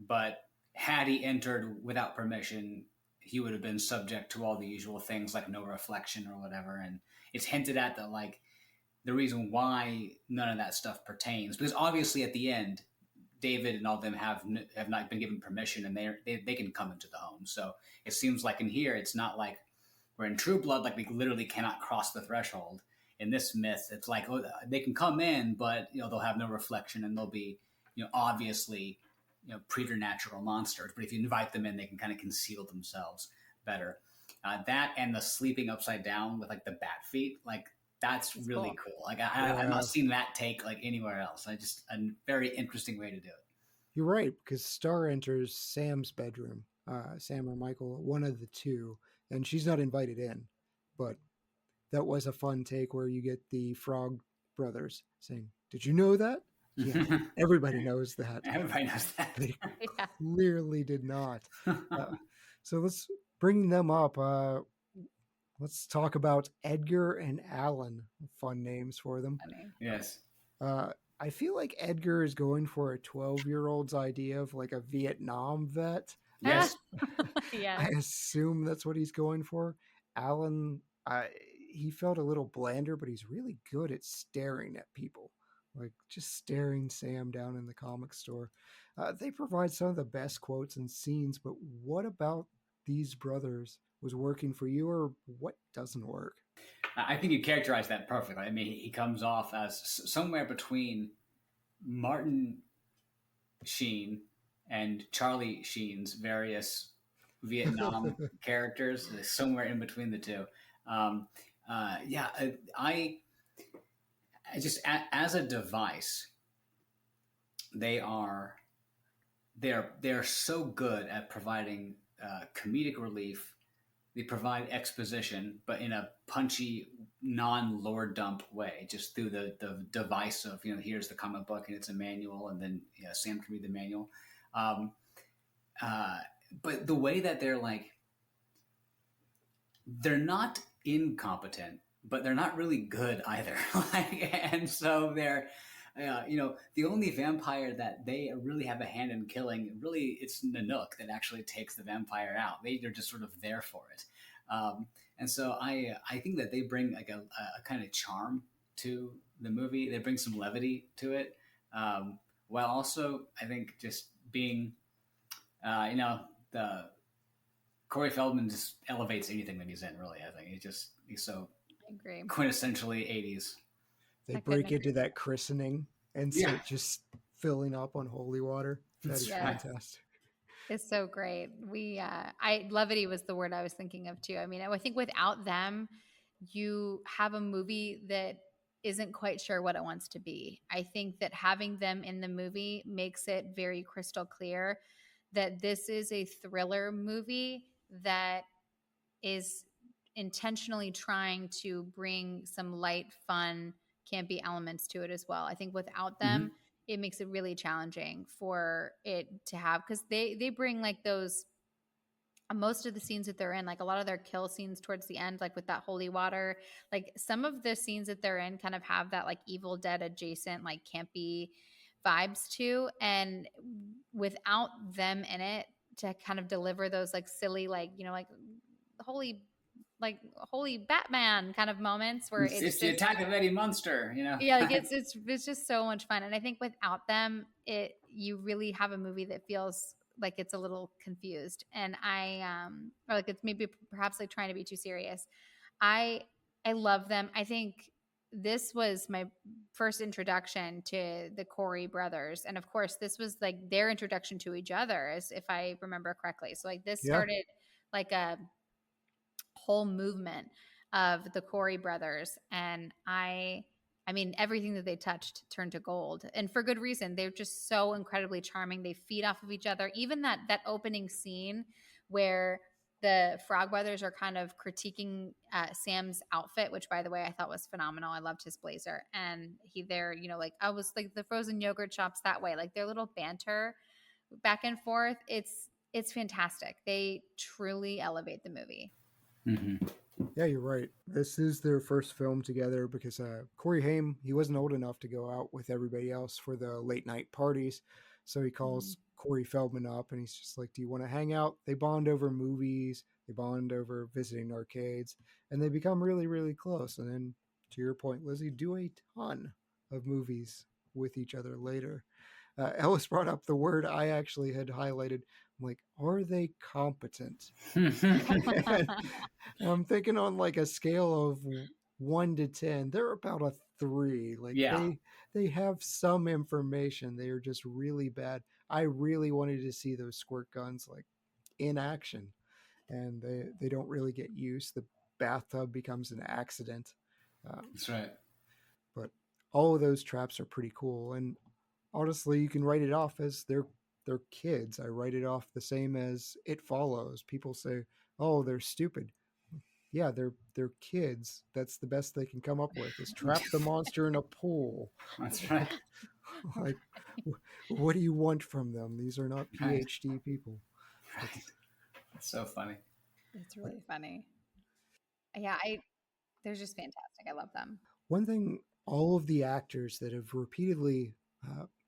but had he entered without permission, he would have been subject to all the usual things like no reflection or whatever. And it's hinted at that, like, the reason why none of that stuff pertains, because obviously at the end, David and all of them have not been given permission, and they can come into the home. So it seems like in here, it's not like we're in True Blood, like we literally cannot cross the threshold. In this myth, it's like, oh, they can come in, but they'll have no reflection, and they'll be obviously preternatural monsters. But if you invite them in, they can kind of conceal themselves better. That and the sleeping upside down with like the bat feet, like that's really cool. Like I've not seen that take like anywhere else. A very interesting way to do it. You're right, because Star enters Sam's bedroom, Sam or Michael, one of the two, and she's not invited in. But that was a fun take where you get the Frog brothers saying, "Did you know that?" Yeah, everybody knows that. Everybody knows that. They clearly did not. So let's bring them up. Let's talk about Edgar and Alan. Fun names for them. Yes. I feel like Edgar is going for a 12-year-old's idea of like a Vietnam vet. Yes. Yeah. I assume that's what he's going for. Alan, he felt a little blander, but he's really good at staring at people. Like just staring Sam down in the comic store. They provide some of the best quotes and scenes, but what about these brothers was working for you, or what doesn't work? I think you characterized that perfectly. I mean, he comes off as somewhere between Martin Sheen and Charlie Sheen's various Vietnam characters, somewhere in between the two. I just as a device, they're so good at providing comedic relief. They provide exposition, but in a punchy, non-lore dump way, just through the device of, here's the comic book and it's a manual, and then Sam can read the manual. But the way that they're not incompetent, but they're not really good either. And so they're, the only vampire that they really have a hand in killing, really, it's Nanook that actually takes the vampire out. They're just sort of there for it. And so I think that they bring like a kind of charm to the movie. They bring some levity to it. While also, I think, just being, the Corey Feldman just elevates anything that he's in, really. I think he's so I agree. quintessentially 80s. They I break couldn't into agree. that christening and start just filling up on holy water. That is right. fantastic. It's so great. Levity was the word I was thinking of too. I mean, I think without them, you have a movie that isn't quite sure what it wants to be. I think that having them in the movie makes it very crystal clear that this is a thriller movie that is intentionally trying to bring some light, fun, campy elements to it as well. I think without them, it makes it really challenging for it to have, because they bring like those most of the scenes that they're in, like a lot of their kill scenes towards the end, like with that holy water, like some of the scenes that they're in kind of have that like Evil Dead adjacent, like campy vibes too. And without them in it to kind of deliver those like silly, like, like holy Batman kind of moments where It's the attack of Eddie Munster, yeah, like it's just so much fun. And I think without them, you really have a movie that feels like it's a little confused, and or like it's maybe perhaps like trying to be too serious. I love them. I think this was my first introduction to the Corey brothers, and of course, this was like their introduction to each other, as if I remember correctly. So like this started like a whole movement of the Corey brothers, and I mean, everything that they touched turned to gold, and for good reason. They're just so incredibly charming. They feed off of each other. Even that opening scene where the Frog brothers are kind of critiquing Sam's outfit, which by the way I thought was phenomenal. I loved his blazer, and they're like, I was like the frozen yogurt shops that way, like their little banter back and forth. It's fantastic. They truly elevate the movie. Mm-hmm. Yeah, you're right. This is their first film together because Corey Haim, he wasn't old enough to go out with everybody else for the late night parties. So he calls Corey Feldman up and he's just like, do you want to hang out? They bond over movies. They bond over visiting arcades. And they become really, really close. And then, to your point, Lizzie, do a ton of movies with each other later. Ellis brought up the word I actually had highlighted. I'm like, are they competent? I'm thinking on like a scale of 1 to 10, they're about a 3. Like they have some information. They are just really bad. I really wanted to see those squirt guns like in action, and they don't really get used. The bathtub becomes an accident. That's right. But all of those traps are pretty cool, and honestly, you can write it off as they're kids. I write it off the same as It Follows. People say, "Oh, they're stupid." Yeah, they're kids. That's the best they can come up with is trap the monster in a pool. That's right. Like, what do you want from them? These are not PhD people. Right. It's so funny. It's really funny. Yeah, they're just fantastic. I love them. One thing all of the actors that have repeatedly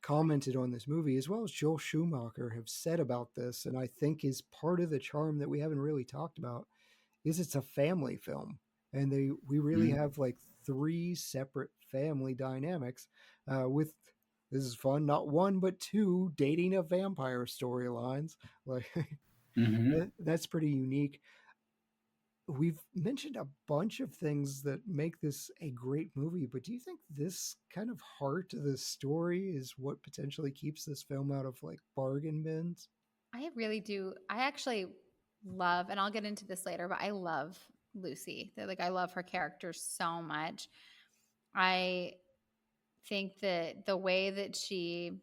commented on this movie, as well as Joel Schumacher, have said about this, and I think is part of the charm that we haven't really talked about, is it's a family film. And we really have like 3 separate family dynamics with, this is fun, not 1 but 2 dating a vampire storylines. Like that's pretty unique. We've mentioned a bunch of things that make this a great movie, but do you think this kind of heart of the story is what potentially keeps this film out of like bargain bins? I really do. I actually love, and I'll get into this later, but I love Lucy. Like, I love her character so much. I think that the way that she's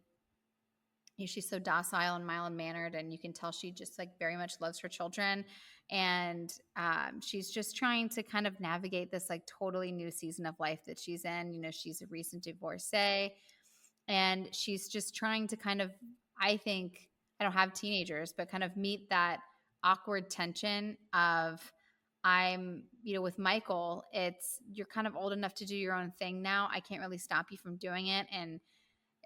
so docile and mild-mannered, and you can tell she just like very much loves her children. And she's just trying to kind of navigate this like totally new season of life that she's in. She's a recent divorcee, and she's just trying to kind of, I think, I don't have teenagers, but kind of meet that awkward tension of, I'm, with Michael, you're kind of old enough to do your own thing now. I can't really stop you from doing it. And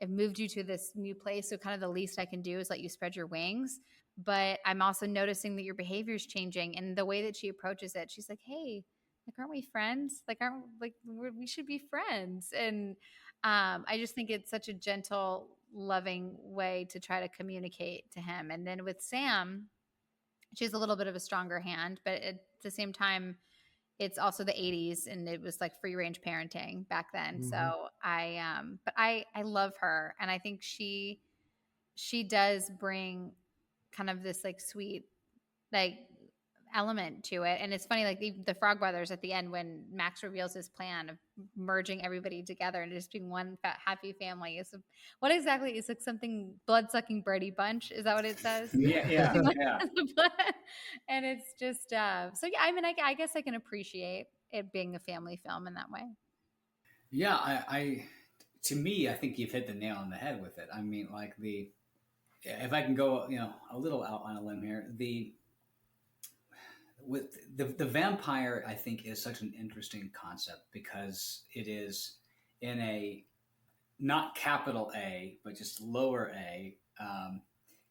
I've moved you to this new place. So kind of the least I can do is let you spread your wings. But I'm also noticing that your behavior is changing. And the way that she approaches it, she's like, hey, like, aren't we friends? Like, we should be friends. And I just think it's such a gentle, loving way to try to communicate to him. And then with Sam, she's a little bit of a stronger hand, but at the same time, it's also the 80s and it was like free range parenting back then. Mhm. So but I love her. And I think she does bring kind of this like sweet, like element to it. And it's funny, like the Frog Brothers at the end, when Max reveals his plan of merging everybody together and just being one happy family, is what exactly is like something blood sucking Brady Bunch? Is that what it says? Yeah. And it's just so yeah. I mean, I guess I can appreciate it being a family film in that way. Yeah, I to me, I think you've hit the nail on the head with it. I mean, like if I can go, a little out on a limb here, with the vampire, I think is such an interesting concept because it is in a not capital A, but just lower A,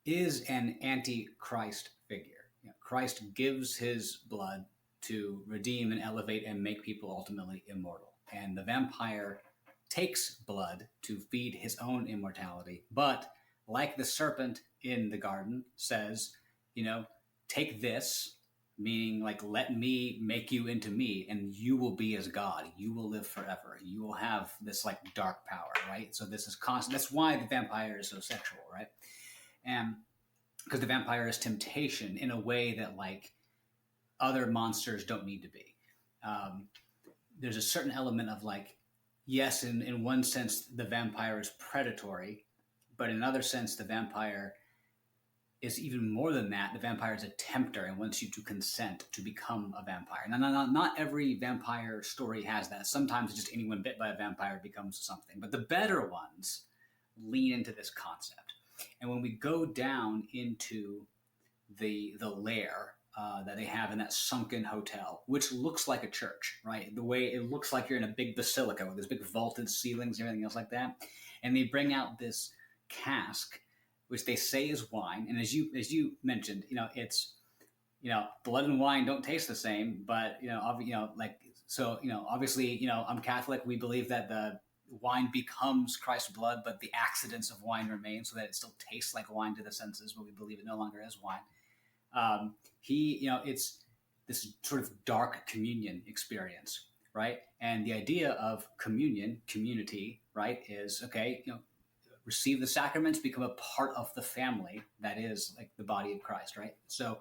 is an anti-Christ figure. Christ gives his blood to redeem and elevate and make people ultimately immortal. And the vampire takes blood to feed his own immortality. But like the serpent in the garden says, take this, meaning like, let me make you into me and you will be as God. You will live forever. You will have this like dark power, right? So this is constant. That's why the vampire is so sexual, right? And because the vampire is temptation in a way that like other monsters don't need to be. There's a certain element of like, yes, in one sense, the vampire is predatory, but in another sense, the vampire is even more than that. The vampire is a tempter and wants you to consent to become a vampire. Now, not every vampire story has that. Sometimes just anyone bit by a vampire becomes something, but the better ones lean into this concept. And when we go down into the lair that they have in that sunken hotel, which looks like a church, right? The way it looks like you're in a big basilica with those big vaulted ceilings and everything else like that. And they bring out this cask, which they say is wine. And as you mentioned, it's, blood and wine don't taste the same, but, obviously, I'm Catholic. We believe that the wine becomes Christ's blood, but the accidents of wine remain so that it still tastes like wine to the senses, but we believe it no longer is wine. It's this sort of dark communion experience, right? And the idea of communion, community, right, is, okay, receive the sacraments, become a part of the family that is like the body of Christ, right? So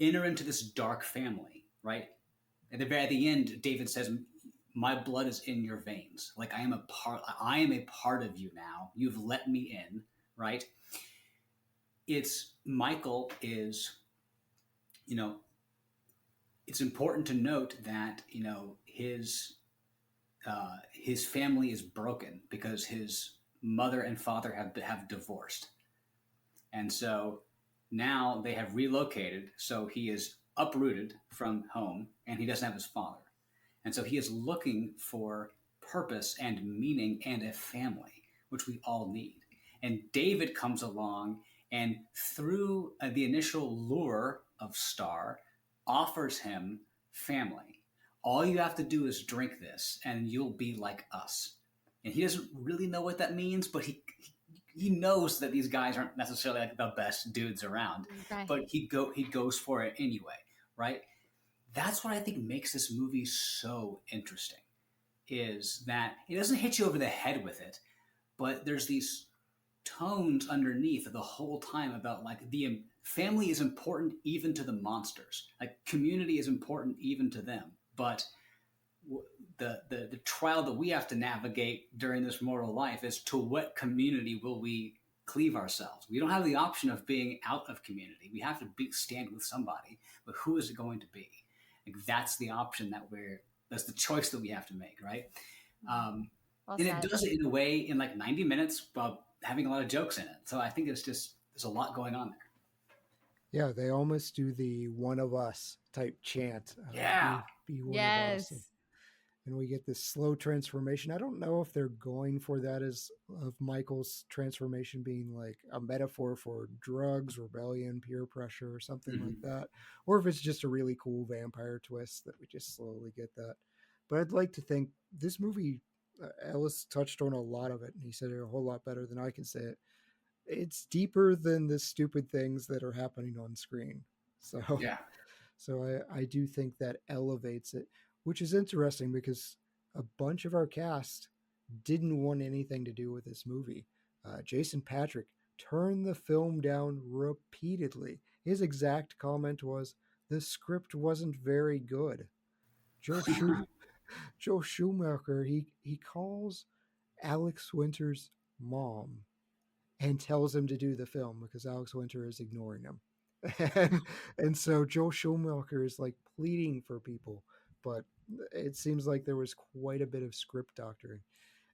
enter into this dark family, right? At the end, David says, my blood is in your veins. Like I am a part of you now. You've let me in, right? Michael is, it's important to note that, his family is broken because his mother and father have divorced. And so now they have relocated. So he is uprooted from home and he doesn't have his father. And so he is looking for purpose and meaning and a family, which we all need. And David comes along and through the initial lure of Star offers him family. All you have to do is drink this and you'll be like us. And he doesn't really know what that means, but he knows that these guys aren't necessarily like the best dudes around, right. But he goes for it anyway, right? That's what I think makes this movie so interesting, is that it doesn't hit you over the head with it, but there's these tones underneath the whole time about like the family is important even to the monsters. Like community is important even to them, but the trial that we have to navigate during this mortal life is to what community will we cleave ourselves. We don't have the option of being out of community. We have to stand with somebody, but who is it going to be? Like that's the option that's the choice that we have to make, right? And it does it in a way in like 90 minutes while having a lot of jokes in it. So I think there's a lot going on there. Yeah, they almost do the one of us type chant. Yeah. Be one of us. And we get this slow transformation. I don't know if they're going for that as of Michael's transformation being like a metaphor for drugs, rebellion, peer pressure, or something like that. Or if it's just a really cool vampire twist that we just slowly get that. But I'd like to think this movie Ellis touched on a lot of it, and he said it a whole lot better than I can say it. It's deeper than the stupid things that are happening on screen. So, Yeah. so I do think that elevates it, which is interesting because a bunch of our cast didn't want anything to do with this movie. Jason Patric turned the film down repeatedly. His exact comment was, "The script wasn't very good." Joe Schumacher, he calls Alex Winter's mom and tells him to do the film because Alex Winter is ignoring him. and so Joel Schumacher is like pleading for people, but it seems like there was quite a bit of script doctoring.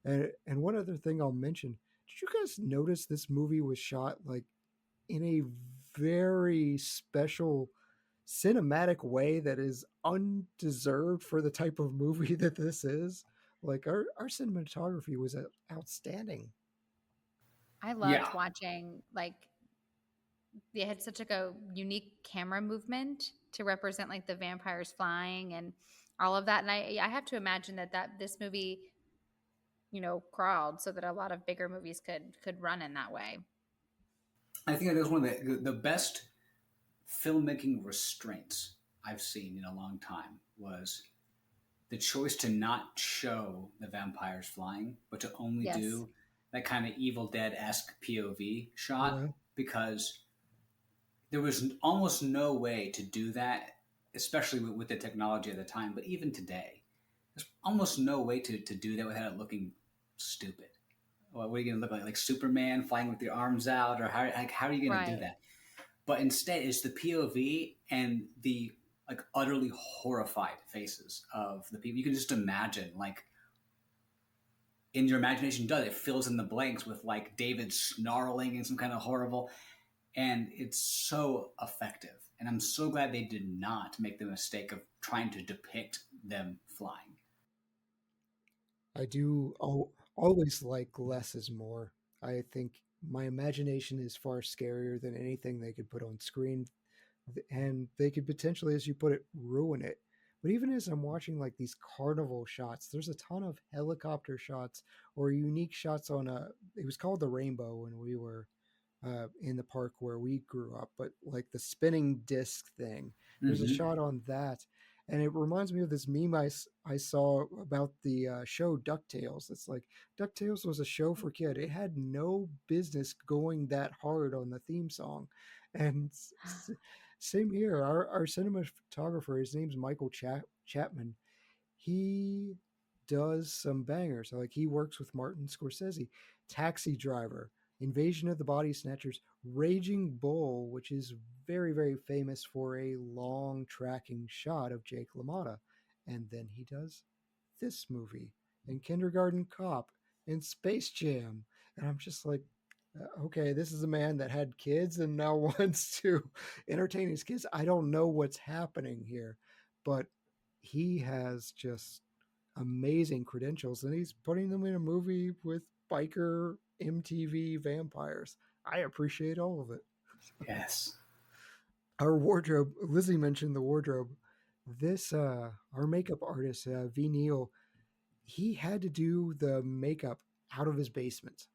And one other thing I'll mention, did you guys notice this movie was shot like in a very special cinematic way that is undeserved for the type of movie that this is? Like our cinematography was outstanding. I loved watching, like, they had such like a unique camera movement to represent like the vampires flying and all of that. And I have to imagine that this movie, crawled so that a lot of bigger movies could run in that way. I think that was one of the best filmmaking restraints I've seen in a long time was the choice to not show the vampires flying, but to only do that kind of Evil Dead-esque POV shot, because there was almost no way to do that, especially with the technology at the time, but even today, there's almost no way to do that without it looking stupid. Well, what are you going to look like Superman flying with your arms out? Or how are you going to do that? But instead, it's the POV and the like utterly horrified faces of the people. You can just imagine, like, in your imagination, it fills in the blanks with like David snarling and some kind of horrible, and it's so effective. And I'm so glad they did not make the mistake of trying to depict them flying. I do always like less is more. I think my imagination is far scarier than anything they could put on screen, and they could potentially, as you put it, ruin it. But even as I'm watching like these carnival shots, there's a ton of helicopter shots or unique shots on it was called the Rainbow when we were in the park where we grew up, but like the spinning disc thing, there's a shot on that. And it reminds me of this meme I saw about the show DuckTales. It's like DuckTales was a show for kids. It had no business going that hard on the theme song. And same here. Our cinematographer, his name's Michael Chapman. He does some bangers. Like he works with Martin Scorsese. Taxi Driver, Invasion of the Body Snatchers, Raging Bull, which is very, very famous for a long tracking shot of Jake LaMotta. And then he does this movie, and Kindergarten Cop, and Space Jam. And I'm just like, okay, this is a man that had kids and now wants to entertain his kids. I don't know what's happening here, but he has just amazing credentials, and he's putting them in a movie with biker MTV vampires. I appreciate all of it. Yes. Our wardrobe, Lizzy mentioned the wardrobe. This, our makeup artist, V. Neal, he had to do the makeup out of his basement.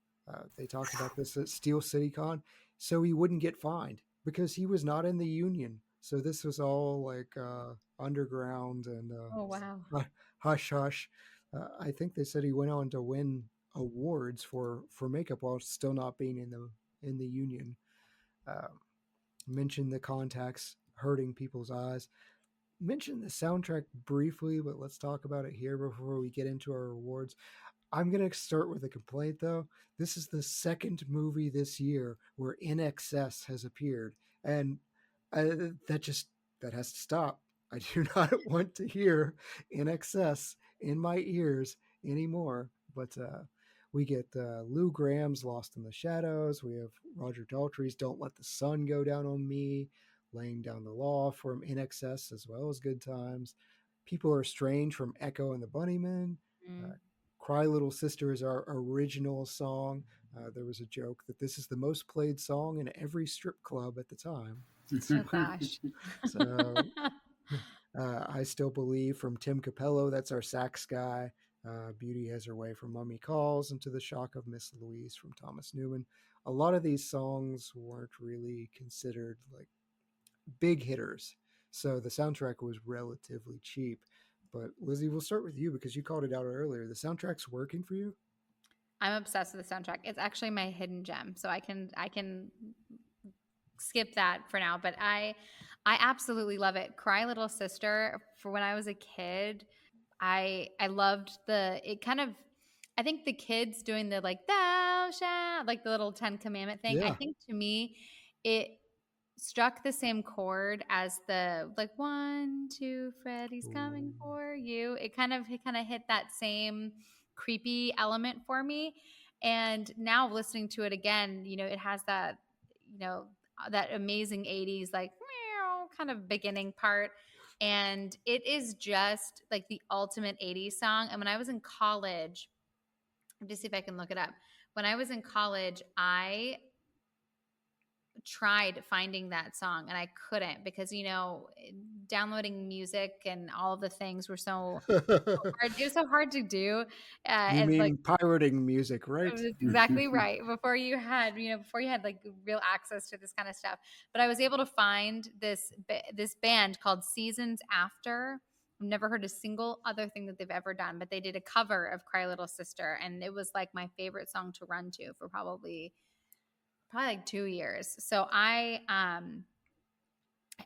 They talked about this at Steel City Con, so he wouldn't get fined because he was not in the union. So this was all like underground and oh wow, hush hush. I think they said he went on to win awards for makeup while still not being in the union. Mentioned the contacts hurting people's eyes. Mentioned the soundtrack briefly, but let's talk about it here before we get into our awards. I'm going to start with a complaint, though. This is the second movie this year where In Excess has appeared, and that has to stop. I do not want to hear In Excess in my ears anymore. But we get Lou Graham's Lost in the Shadows. We have Roger Daltrey's Don't Let the Sun Go Down on Me, Laying Down the Law from In Excess, as well as Good Times. People Are Strange from Echo and the Bunnymen. Cry Little Sister is our original song. There was a joke that this is the most played song in every strip club at the time. Oh gosh. So I Still Believe from Tim Capello. That's our sax guy. Beauty Has Her Way from Mummy Calls, and To the Shock of Miss Louise from Thomas Newman. A lot of these songs weren't really considered like big hitters, so the soundtrack was relatively cheap. But Lizzy, we'll start with you because you called it out earlier. The soundtrack's working for you? I'm obsessed with the soundtrack. It's actually my hidden gem, so I can skip that for now. But I absolutely love it. Cry Little Sister. For when I was a kid, I loved it kind of. I think the kids doing the like thou shalt, like the little 10 commandment thing. Yeah. I think to me, it struck the same chord as the like 1, 2, Freddy's coming for you. It kind of hit that same creepy element for me. And now listening to it again, it has that, that amazing 80s like meow kind of beginning part. And it is just like the ultimate 80s song. And when I was in college, let me see if I can look it up. When I was in college, I tried finding that song and I couldn't because downloading music and all of the things were so hard. It was so hard to do. You and mean like pirating music, right? That's exactly right. Before you had like real access to this kind of stuff. But I was able to find this band called Seasons After. I've never heard a single other thing that they've ever done, but they did a cover of Cry Little Sister, and it was like my favorite song to run to for probably like 2 years. So I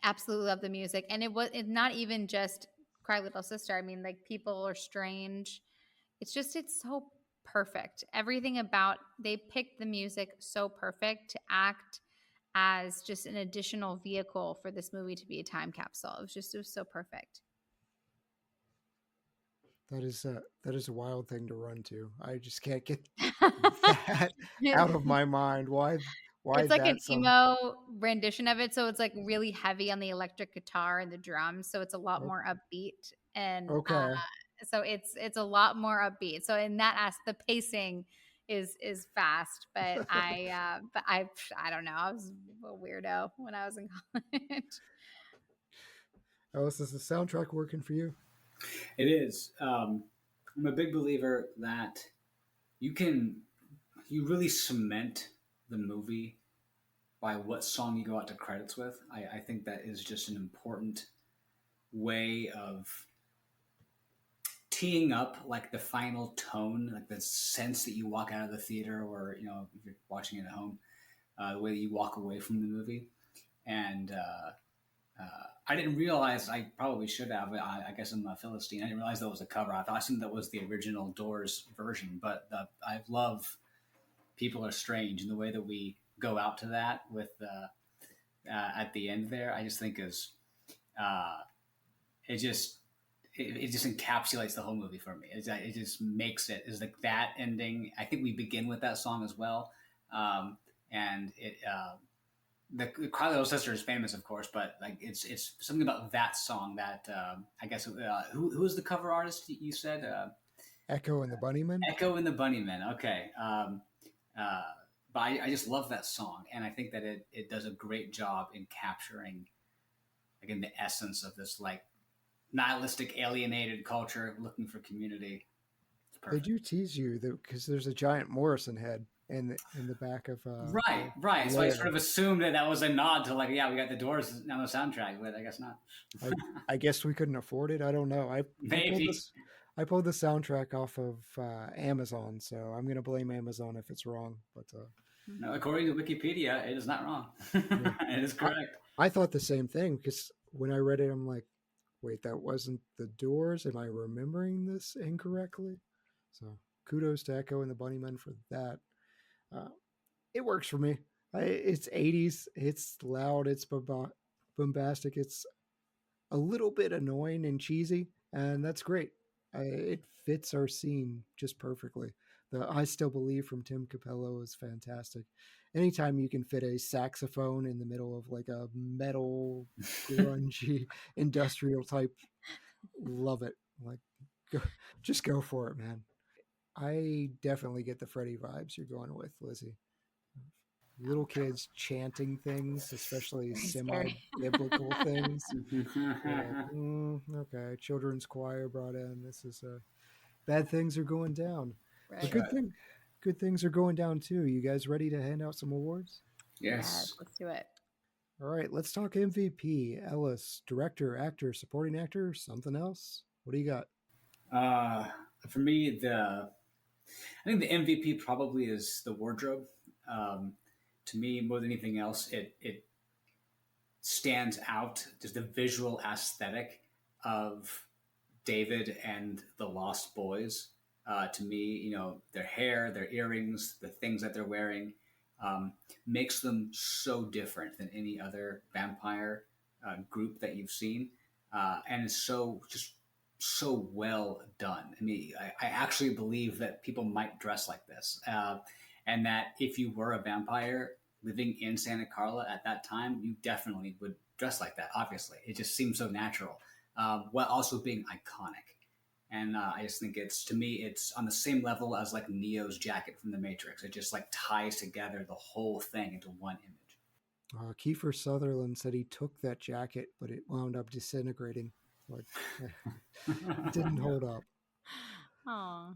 absolutely love the music. And it's not even just Cry Little Sister. I mean, like People Are Strange. It's so perfect. Everything about, they picked the music so perfect to act as just an additional vehicle for this movie to be a time capsule. It was so perfect. That is a wild thing to run to. I just can't get that out of my mind. Why it's like an song? emo rendition of it, so it's like really heavy on the electric guitar and the drums, so it's a lot more upbeat. And okay. So it's a lot more upbeat. So in that the pacing is fast, but I don't know. I was a weirdo when I was in college. Ellis, is the soundtrack working for you? It is. I'm a big believer that you really cement the movie by what song you go out to credits with. I think that is just an important way of teeing up like the final tone, like the sense that you walk out of the theater, or if you're watching it at home, the way that you walk away from the movie. And I didn't realize, I probably should have, I guess I'm a Philistine, I didn't realize that was a cover. I thought that was the original Doors version, but I love People Are Strange, and the way that we go out to that with at the end there, I just think is it just encapsulates the whole movie for me. It just makes it is like that ending. I think we begin with that song as well, and it the Cry Little Sister is famous, of course, but like it's something about that song that I guess who was the cover artist you said? Echo and the Bunnymen. Echo and the Bunnymen. Okay. But I just love that song, and I think that it does a great job in capturing, again, the essence of this like nihilistic, alienated culture looking for community. They do tease you because there's a giant Morrison head in the back of right. So I sort of assumed that was a nod to like, yeah, we got the Doors on the soundtrack, but I guess not. I guess we couldn't afford it. I don't know. Maybe. I pulled the soundtrack off of Amazon, so I'm going to blame Amazon if it's wrong. But no, according to Wikipedia, it is not wrong. Yeah. It is correct. I thought the same thing because when I read it, I'm like, wait, that wasn't the Doors? Am I remembering this incorrectly? So kudos to Echo and the Bunnymen for that. It works for me. It's 80s. It's loud. It's bombastic. It's a little bit annoying and cheesy, and that's great. It fits our scene just perfectly. The I Still Believe from Tim Capello is fantastic. Anytime you can fit a saxophone in the middle of like a metal, grungy, industrial type, love it. Like, just go for it, man. I definitely get the Freddy vibes you're going with, Lizzy. Little kids chanting things, especially semi-biblical things. Like, okay, children's choir brought in. This is bad things are going down. Right. But good things are going down too. You guys ready to hand out some awards? Yes. Let's do it. All right, let's talk MVP. Ellis, director, actor, supporting actor, something else. What do you got? For me, I think the MVP probably is the wardrobe. To me, more than anything else, it stands out. Just the visual aesthetic of David and the Lost Boys. To me, their hair, their earrings, the things that they're wearing, makes them so different than any other vampire group that you've seen, and is so well done. I mean, I actually believe that people might dress like this, and that if you were a vampire living in Santa Carla at that time, you definitely would dress like that. Obviously, it just seems so natural, while also being iconic. And I just think to me, it's on the same level as like Neo's jacket from The Matrix. It just like ties together the whole thing into one image. Kiefer Sutherland said he took that jacket, but it wound up disintegrating. Like, it didn't hold up. Oh,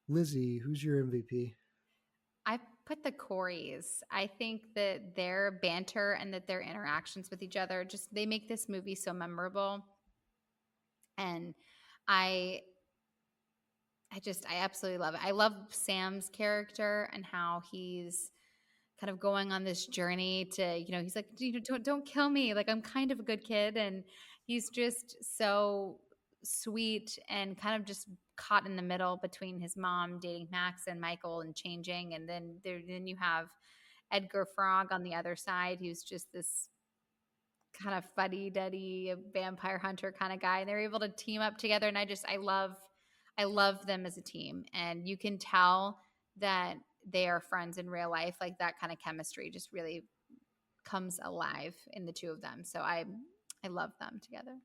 Lizzy, who's your MVP? I put the Coreys. I think that their banter and that their interactions with each other they make this movie so memorable. And I absolutely love it. I love Sam's character and how he's kind of going on this journey to, he's like, don't kill me. Like, I'm kind of a good kid. And he's just so sweet and kind of just caught in the middle between his mom dating Max and Michael and changing. And then you have Edgar Frog on the other side, who's just this kind of fuddy-duddy vampire hunter kind of guy. And they're able to team up together. And I love them as a team. And you can tell that they are friends in real life. Like, that kind of chemistry just really comes alive in the two of them. So I love them together.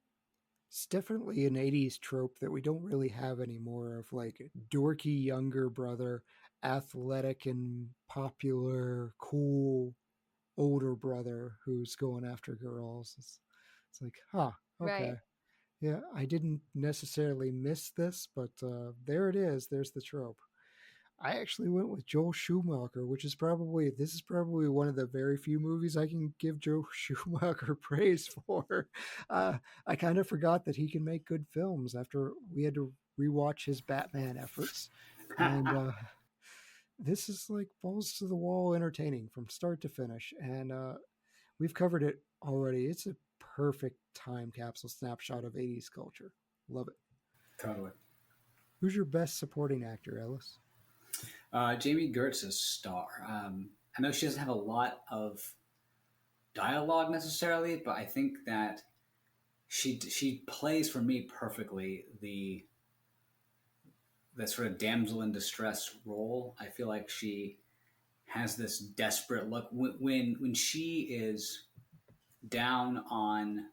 It's definitely an 80s trope that we don't really have anymore, of like dorky younger brother, athletic and popular, cool older brother who's going after girls. It's like, okay. Right. Yeah, I didn't necessarily miss this, but there it is. There's the trope. I actually went with Joel Schumacher, which is probably one of the very few movies I can give Joel Schumacher praise for. I kind of forgot that he can make good films after we had to rewatch his Batman efforts. And this is like balls to the wall entertaining from start to finish. And we've covered it already. It's a perfect time capsule snapshot of 80s culture. Love it. Totally. Who's your best supporting actor, Ellis? Jami Gertz is star. I know she doesn't have a lot of dialogue necessarily, but I think that she plays for me perfectly the sort of damsel in distress role. I feel like she has this desperate look when she is down on.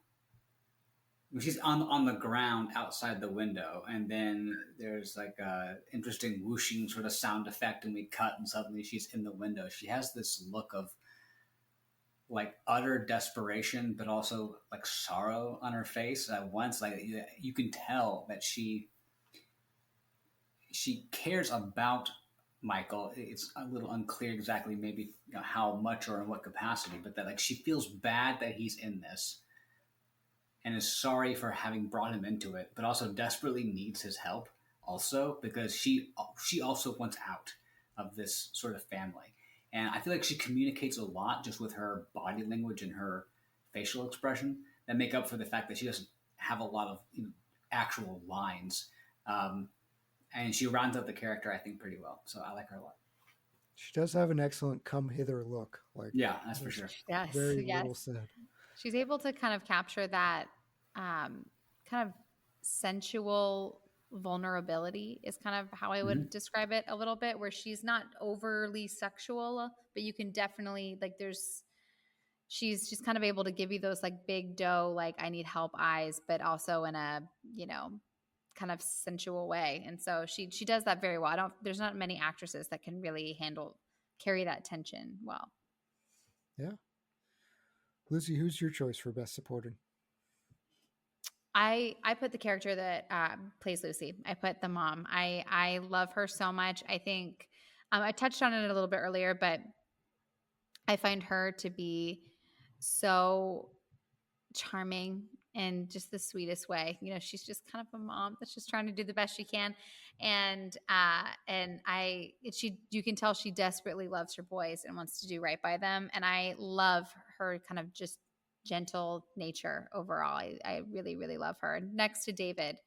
She's on the ground outside the window, and then there's like a interesting whooshing sort of sound effect, and we cut, and suddenly she's in the window. She has this look of like utter desperation, but also like sorrow on her face at once. Like, you can tell that she cares about Michael. It's a little unclear exactly maybe how much or in what capacity, but that like she feels bad that he's in this, and is sorry for having brought him into it, but also desperately needs his help also, because she also wants out of this sort of family. And I feel like she communicates a lot just with her body language and her facial expression that make up for the fact that she doesn't have a lot of actual lines. And she rounds up the character, I think, pretty well. So I like her a lot. She does have an excellent come hither look. Like, yeah, that's for sure. Yes, very well said. She's able to kind of capture that kind of sensual vulnerability is kind of how I would describe it a little bit, where she's not overly sexual, but you can definitely she's just kind of able to give you those like big doe, like I need help eyes, but also in a, kind of sensual way. And so she does that very well. There's not many actresses that can really carry that tension well. Yeah. Lizzy, who's your choice for best supporting? I put the character that plays Lucy. I put the mom. I love her so much. I think I touched on it a little bit earlier, but I find her to be so charming in just the sweetest way. You know, she's just kind of a mom that's just trying to do the best she can. And you can tell she desperately loves her boys and wants to do right by them. And I love her kind of just gentle nature overall. I really, really love her. Next to David,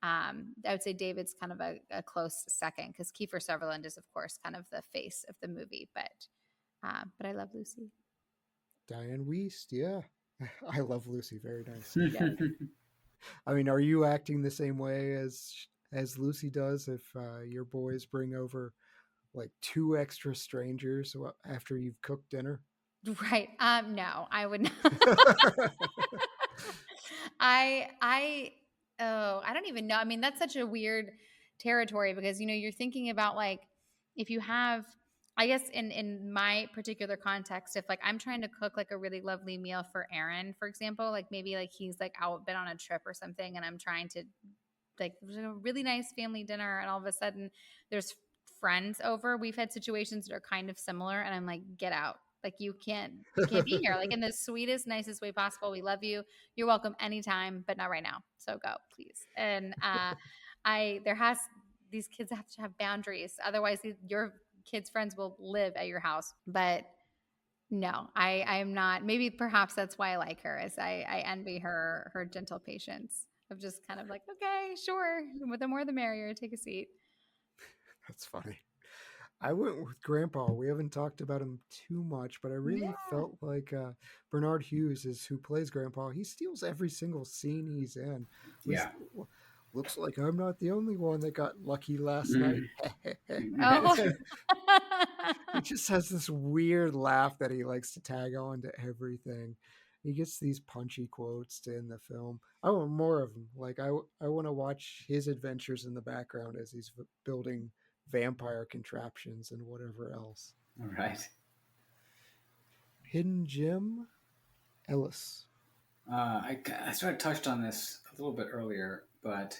I would say David's kind of a close second, because Kiefer Sutherland is, of course, kind of the face of the movie. But I love Lucy. Dianne Wiest, yeah. I love Lucy. Very nice. Yeah. I mean, are you acting the same way as Lucy does if your boys bring over like 2 extra strangers after you've cooked dinner? Right. No, I would not. I don't even know. I mean, that's such a weird territory, because, you're thinking about, like, if you have, I guess in my particular context, if like I'm trying to cook like a really lovely meal for Aaron, for example, like maybe like he's like out been on a trip or something, and I'm trying to like a really nice family dinner, and all of a sudden there's friends over. We've had situations that are kind of similar, and I'm like, get out. Like you can't be here, like in the sweetest, nicest way possible. We love you. You're welcome anytime, but not right now. So go, please. And these kids have to have boundaries. Otherwise your kids' friends will live at your house. But no, I am not. Maybe perhaps that's why I like her, is I envy her gentle patience of just kind of like, okay, sure. The more the merrier. Take a seat. That's funny. I went with Grandpa. We haven't talked about him too much, but I really felt like Barnard Hughes is who plays Grandpa. He steals every single scene he's in. Looks like I'm not the only one that got lucky last night. Oh. He just has this weird laugh that he likes to tag on to everything. He gets these punchy quotes to end the film. I want more of them. Like I want to watch his adventures in the background as he's building vampire contraptions and whatever else. All right. Hidden gem, Ellis. I sort of touched on this a little bit earlier, but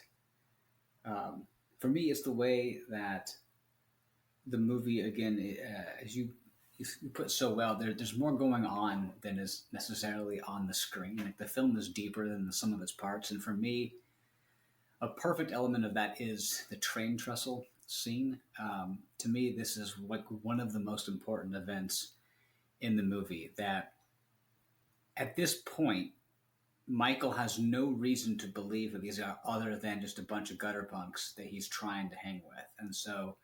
for me, it's the way that the movie, again, as you put so well, there's more going on than is necessarily on the screen. Like the film is deeper than the sum of its parts, and for me, a perfect element of that is the train trestle scene. To me, this is like one of the most important events in the movie. That at this point, Michael has no reason to believe that these are other than just a bunch of gutter punks that he's trying to hang with, and so.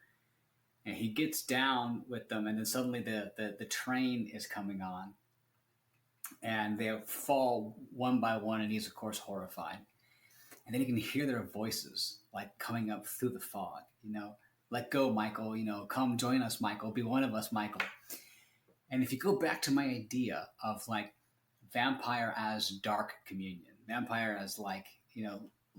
And he gets down with them, and then suddenly the train is coming on, and they fall one by one, and he's, of course, horrified. And then you can hear their voices, like, coming up through the fog, let go, Michael, come join us, Michael, be one of us, Michael. And if you go back to my idea of, like, vampire as dark communion, vampire as, like,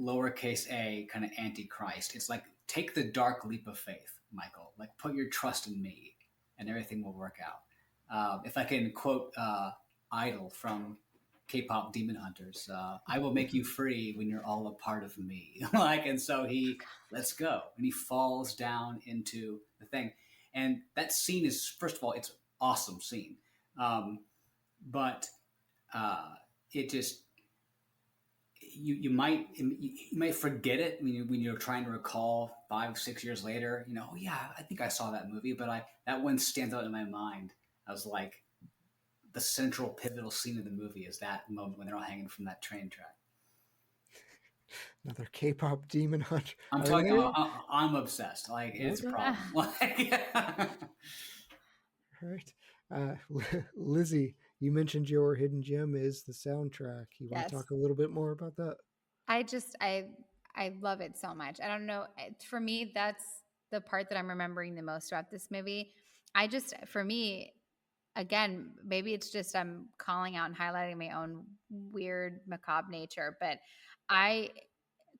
lowercase a kind of antichrist, it's like, take the dark leap of faith, Michael. Like, put your trust in me, and everything will work out. If I can quote Idol from K-pop Demon Hunters, I will make you free when you're all a part of me. And so he lets go, and he falls down into the thing. And that scene is, first of all, it's an awesome scene. But it just, you might forget it when you're trying to recall 5-6 years later. Oh yeah, I think I saw that movie, but that one stands out in my mind as like the central pivotal scene of the movie is that moment when they're all hanging from that train track. Another K-pop demon hunter. I'm obsessed. Like it's a problem. All right, Lizzy. You mentioned your hidden gem is the soundtrack. You want to talk a little bit more about that? I love it so much. I don't know. For me, that's the part that I'm remembering the most about this movie. For me, again, maybe it's just I'm calling out and highlighting my own weird, macabre nature, but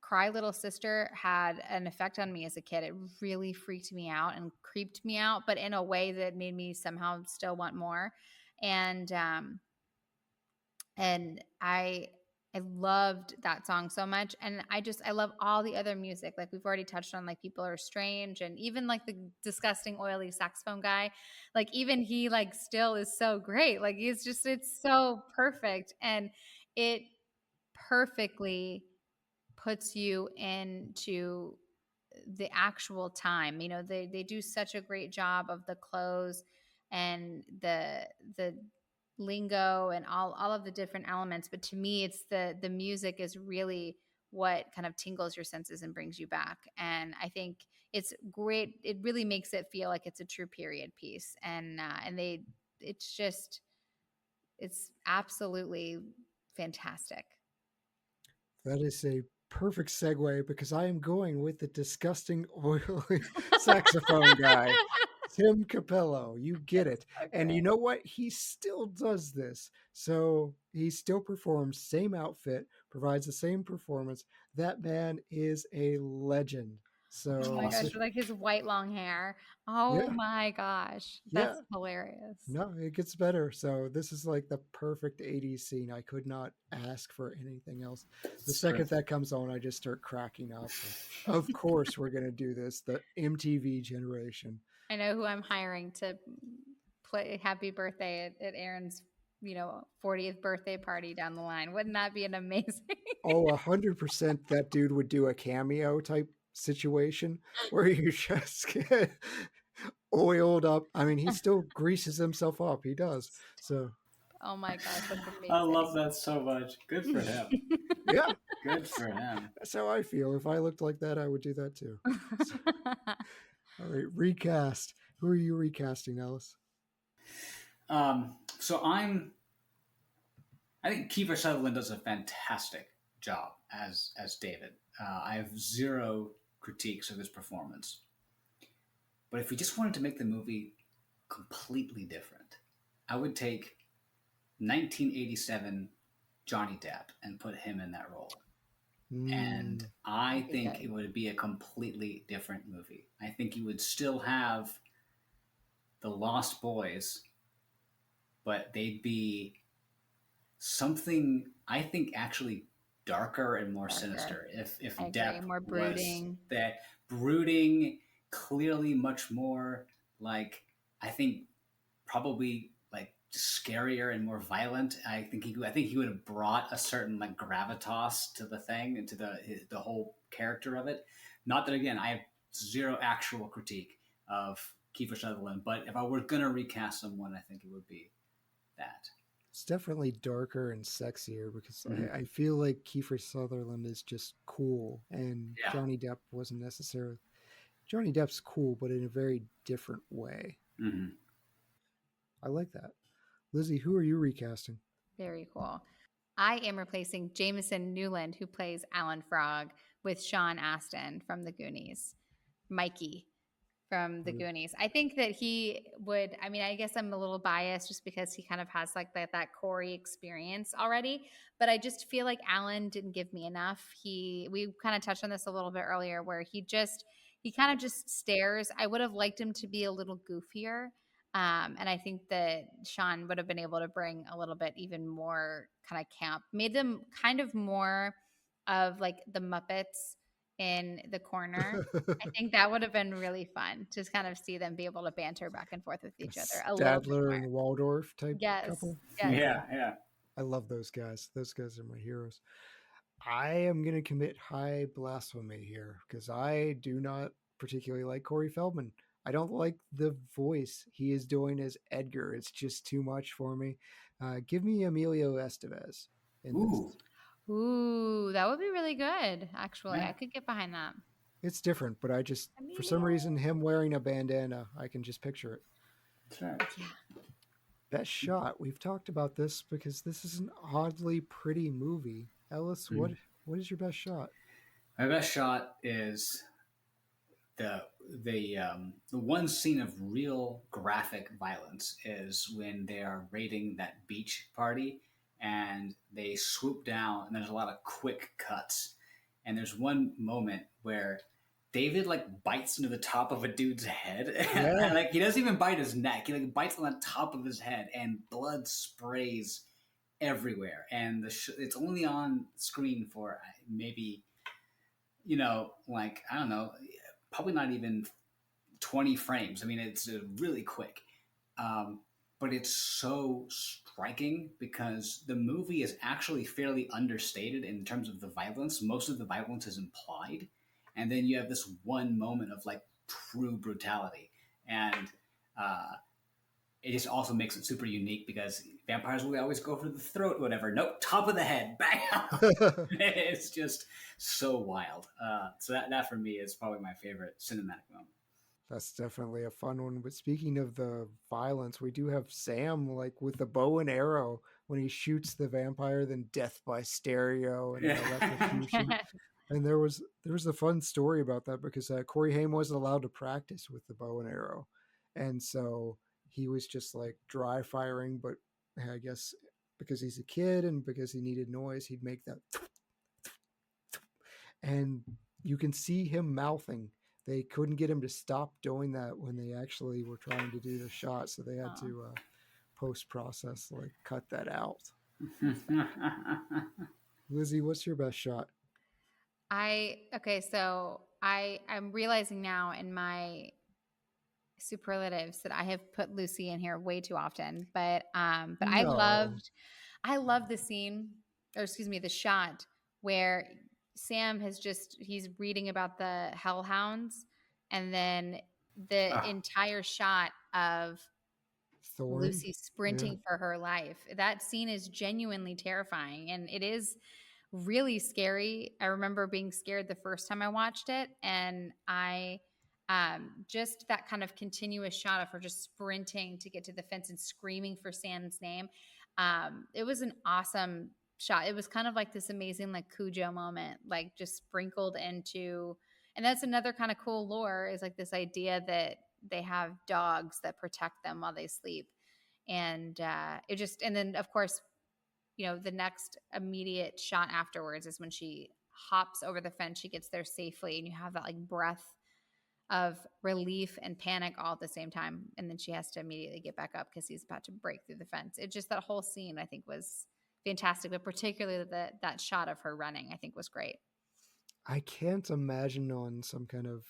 Cry Little Sister had an effect on me as a kid. It really freaked me out and creeped me out, but in a way that made me somehow still want more. And I loved that song so much. And I love all the other music. Like we've already touched on, like People Are Strange, and even like the disgusting oily saxophone guy, like even he like still is so great. Like it's so perfect. And it perfectly puts you into the actual time. You know, they do such a great job of the clothes and the lingo and all of the different elements. But to me, it's the music is really what kind of tingles your senses and brings you back. And I think it's great. It really makes it feel like it's a true period piece. And it's absolutely fantastic. That is a perfect segue because I am going with the disgusting oily saxophone guy, Tim Capello. You get it. Okay. And you know what? He still does this. So he still performs, same outfit, provides the same performance. That man is a legend. So, oh my gosh, like his white long hair. Oh my gosh. That's hilarious. No, it gets better. So this is like the perfect 80s scene. I could not ask for anything else. The second that comes on, I just start cracking up. Of course, we're going to do this. The MTV generation. I know who I'm hiring to play Happy Birthday at Aaron's 40th birthday party down the line. Wouldn't that be an amazing? Oh, 100% that dude would do a cameo type situation where you just get oiled up. I mean, he still greases himself up. He does. So. Oh my gosh, that's amazing. I love that so much. Good for him. Yeah. Good for him. That's how I feel. If I looked like that, I would do that too. So. All right, recast. Who are you recasting, Ellis? So I think Kiefer Sutherland does a fantastic job as David. I have zero critiques of his performance. But if we just wanted to make the movie completely different, I would take 1987 Johnny Depp and put him in that role. And I think it would be a completely different movie. I think you would still have the Lost Boys, but they'd be something, I think, actually darker and more sinister. If Depp more brooding. Was that brooding, clearly much more like, I think probably like scarier and more violent. I think he would have brought a certain like gravitas to the thing and to the whole character of it. Not that, again, I have zero actual critique of Kiefer Sutherland, but if I were going to recast someone, I think it would be that. It's definitely darker and sexier because I feel like Kiefer Sutherland is just cool and Johnny Depp wasn't necessarily. Johnny Depp's cool, but in a very different way. Mm-hmm. I like that. Lizzy, who are you recasting? Very cool. I am replacing Jamison Newland, who plays Alan Frog, with Sean Astin from The Goonies. Mikey from The Goonies. I think that he would, I mean, I guess I'm a little biased just because he kind of has like that Corey experience already, but I just feel like Alan didn't give me enough. We kind of touched on this a little bit earlier where he kind of just stares. I would have liked him to be a little goofier. And I think that Sean would have been able to bring a little bit even more kind of camp, made them kind of more of like the Muppets in the corner. I think that would have been really fun to kind of see them be able to banter back and forth with each other. Stadler and Waldorf type couple. Yes. Yeah. I love those guys. Those guys are my heroes. I am going to commit high blasphemy here because I do not particularly like Corey Feldman. I don't like the voice he is doing as Edgar. It's just too much for me. Give me Emilio Estevez. Ooh, that would be really good, actually. Yeah. I could get behind that. It's different, but for some reason, him wearing a bandana, I can just picture it. That's right. Yeah. Best shot. We've talked about this because this is an oddly pretty movie. Ellis, what is your best shot? My best shot is the one scene of real graphic violence is when they are raiding that beach party and they swoop down and there's a lot of quick cuts. And there's one moment where David like bites into the top of a dude's head. Yeah. And like he doesn't even bite his neck. He like bites on the top of his head and blood sprays everywhere, and it's only on screen for maybe, like, I don't know, probably not even 20 frames. I mean, it's really quick. But it's so striking because the movie is actually fairly understated in terms of the violence. Most of the violence is implied. And then you have this one moment of like true brutality. And it just also makes it super unique because vampires will always go for the throat, whatever. Nope, top of the head, bang! It's just so wild. So that for me is probably my favorite cinematic moment. That's definitely a fun one. But speaking of the violence, we do have Sam like with the bow and arrow when he shoots the vampire, then death by stereo and electrocution. And there was a fun story about that because Corey Haim wasn't allowed to practice with the bow and arrow, and so he was just like dry firing. But I guess because he's a kid and because he needed noise, he'd make that, and you can see him mouthing. They couldn't get him to stop doing that when they actually were trying to do the shot, so they had to post-process, like cut that out. Lizzy, what's your best shot? So I'm realizing now in my superlatives that I have put Lucy in here way too often, but no. I loved the scene, or excuse me, the shot where Sam he's reading about the hellhounds, and then the entire shot of Thorn? Lucy sprinting for her life. That scene is genuinely terrifying, and it is really scary. I remember being scared the first time I watched it, and I just that kind of continuous shot of her just sprinting to get to the fence and screaming for Sam's name. It was an awesome shot. It was kind of like this amazing like Cujo moment, like just sprinkled into, and that's another kind of cool lore is like this idea that they have dogs that protect them while they sleep. And and then of course, the next immediate shot afterwards is when she hops over the fence, she gets there safely, and you have that like breath of relief and panic all at the same time. And then she has to immediately get back up because he's about to break through the fence. It just, that whole scene I think was fantastic, but particularly that shot of her running, I think was great. I can't imagine on some kind of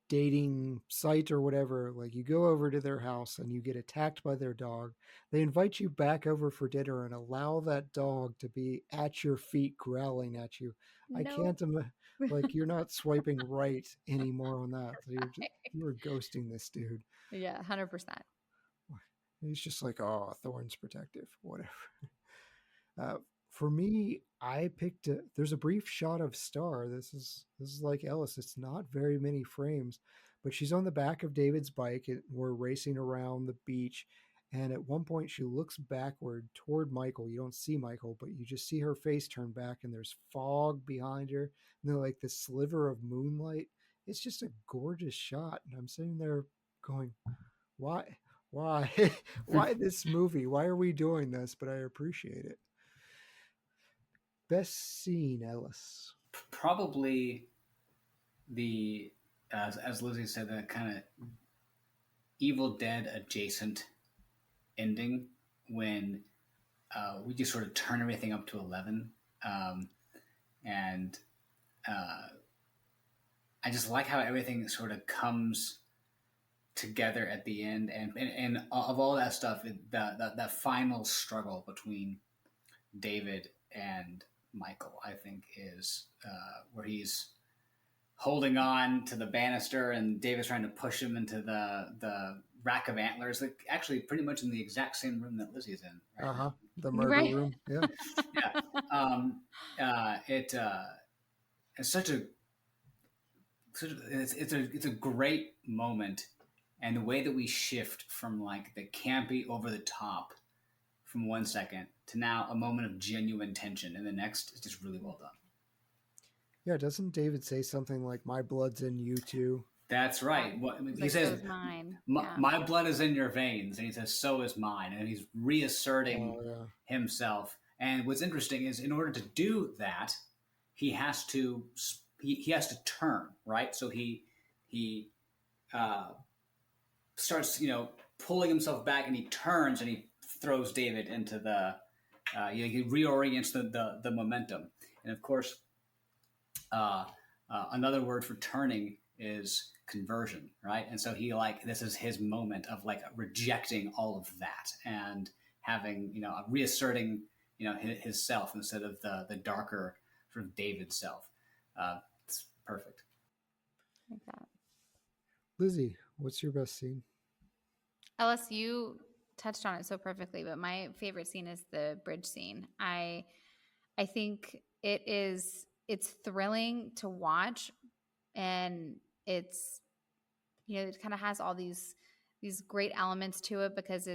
dating site or whatever, like you go over to their house and you get attacked by their dog. They invite you back over for dinner and allow that dog to be at your feet growling at you. No. I can't like you're not swiping right anymore on that. You were ghosting this dude. Yeah, 100%. He's just like, oh, Thorn's protective, whatever. For me, I picked there's a brief shot of Star. This is like Ellis. It's not very many frames, but she's on the back of David's bike and we're racing around the beach. And at one point she looks backward toward Michael. You don't see Michael, but you just see her face turn back and there's fog behind her. And then like this sliver of moonlight. It's just a gorgeous shot. And I'm sitting there going, why this movie? Why are we doing this? But I appreciate it. Best scene, Ellis? Probably the, as Lizzy said, that kind of Evil Dead adjacent ending when we just sort of turn everything up to 11. And I just like how everything sort of comes together at the end. And of all that stuff, that final struggle between David and Michael, I think, is where he's holding on to the banister and David's trying to push him into the rack of antlers, like actually pretty much in the exact same room that Lizzy's in. Right? The murder room. Yeah. It's it's a great moment, and the way that we shift from like the campy over the top from 1 second to now a moment of genuine tension, and the next is just really well done. Yeah, doesn't David say something like, my blood's in you too? That's right. He says, mine. My blood is in your veins. And he says, so is mine. And he's reasserting himself. And what's interesting is in order to do that, he has to turn, right? So he starts, pulling himself back, and he turns and he throws David into the He reorients the momentum. And of course, another word for turning is conversion, right? And so this is his moment of like rejecting all of that and having, reasserting, his self instead of the darker sort of David self. It's perfect. Like that. Lizzy, what's your best scene? Ellis, you touched on it so perfectly, but my favorite scene is the bridge scene. I think it's thrilling to watch, and it's, it kind of has all these great elements to it because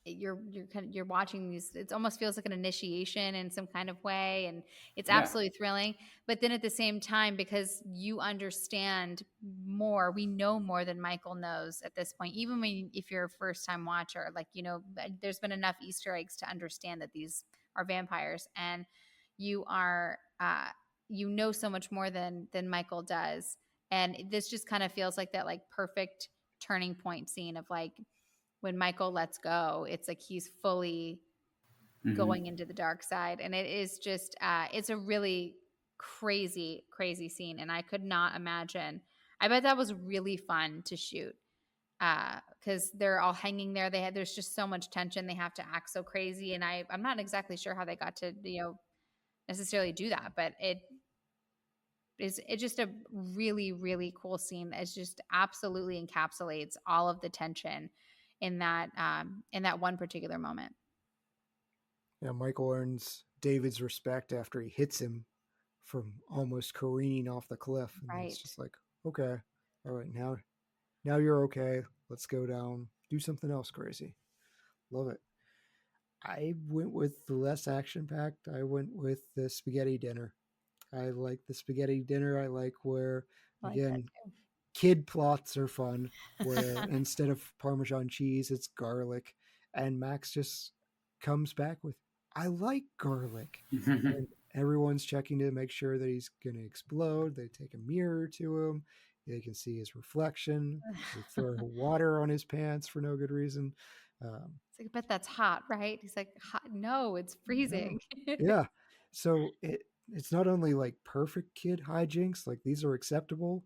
you're watching these. It almost feels like an initiation in some kind of way, and it's absolutely thrilling. But then at the same time, because you understand more, we know more than Michael knows at this point. Even if you're a first time watcher, like, there's been enough Easter eggs to understand that these are vampires, and you are so much more than Michael does. And this just kind of feels like that, like, perfect turning point scene of like, when Michael lets go, it's like he's fully going into the dark side. And it is just, it's a really crazy, crazy scene. And I could not imagine. I bet that was really fun to shoot because they're all hanging there. There's just so much tension. They have to act so crazy. And I'm not exactly sure how they got to, necessarily do that. But it's just a really, really cool scene. It just absolutely encapsulates all of the tension in that one particular moment. Yeah, Michael earns David's respect after he hits him from almost careening off the cliff. And Right. It's just like, okay, all right, now you're okay. Let's go down, do something else crazy. Love it. I went with the less action-packed. I went with the spaghetti dinner. I like the spaghetti dinner. I like where, again, kid plots are fun, where instead of Parmesan cheese, it's garlic. And Max just comes back with, I like garlic. And everyone's checking to make sure that he's going to explode. They take a mirror to him. They can see his reflection. They throw water on his pants for no good reason. It's like, I bet that's hot, right? He's like, hot? No, it's freezing. No. Yeah. So it's not only like perfect kid hijinks, like these are acceptable,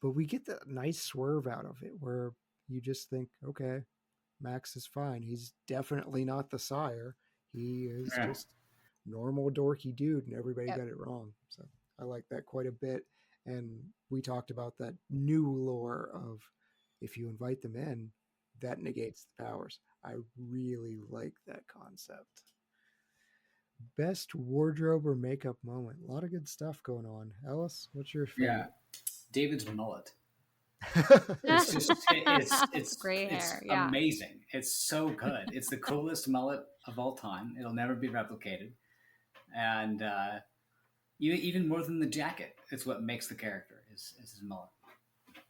but we get the nice swerve out of it where you just think, okay, Max is fine. He's definitely not the sire. He is just normal dorky dude, and everybody got it wrong. So I like that quite a bit. And we talked about that new lore of if you invite them in, that negates the powers. I really like that concept. Best wardrobe or makeup moment. A lot of good stuff going on. Ellis, what's your favorite? Yeah, David's mullet. It's just it's gray hair. It's yeah. amazing. It's so good. It's the coolest mullet of all time. It'll never be replicated. And even more than the jacket, it's what makes the character is his mullet.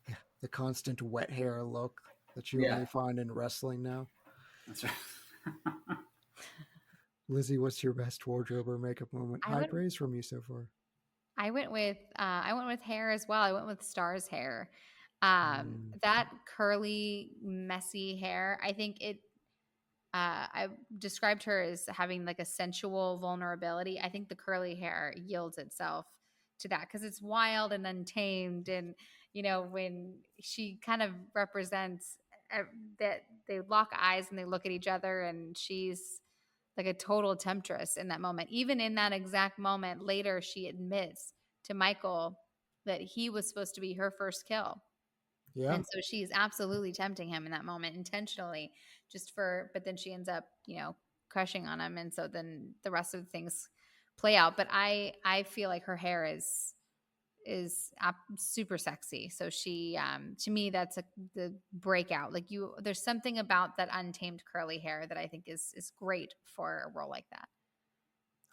Yeah, the constant wet hair look that you only find in wrestling now. That's right. Lizzy, what's your best wardrobe or makeup moment? High praise from you so far. I went with hair as well. I went with Star's hair. That curly, messy hair. I think I described her as having like a sensual vulnerability. I think the curly hair yields itself to that because it's wild and untamed. And, when she kind of represents that they lock eyes and they look at each other, and she's like a total temptress in that moment. Even in that exact moment later, she admits to Michael that he was supposed to be her first kill. Yeah. And so she's absolutely tempting him in that moment intentionally but then she ends up, crushing on him. And so then the rest of the things play out. But I feel like her hair is super sexy. So she, to me, that's the breakout. Like there's something about that untamed curly hair that I think is great for a role like that.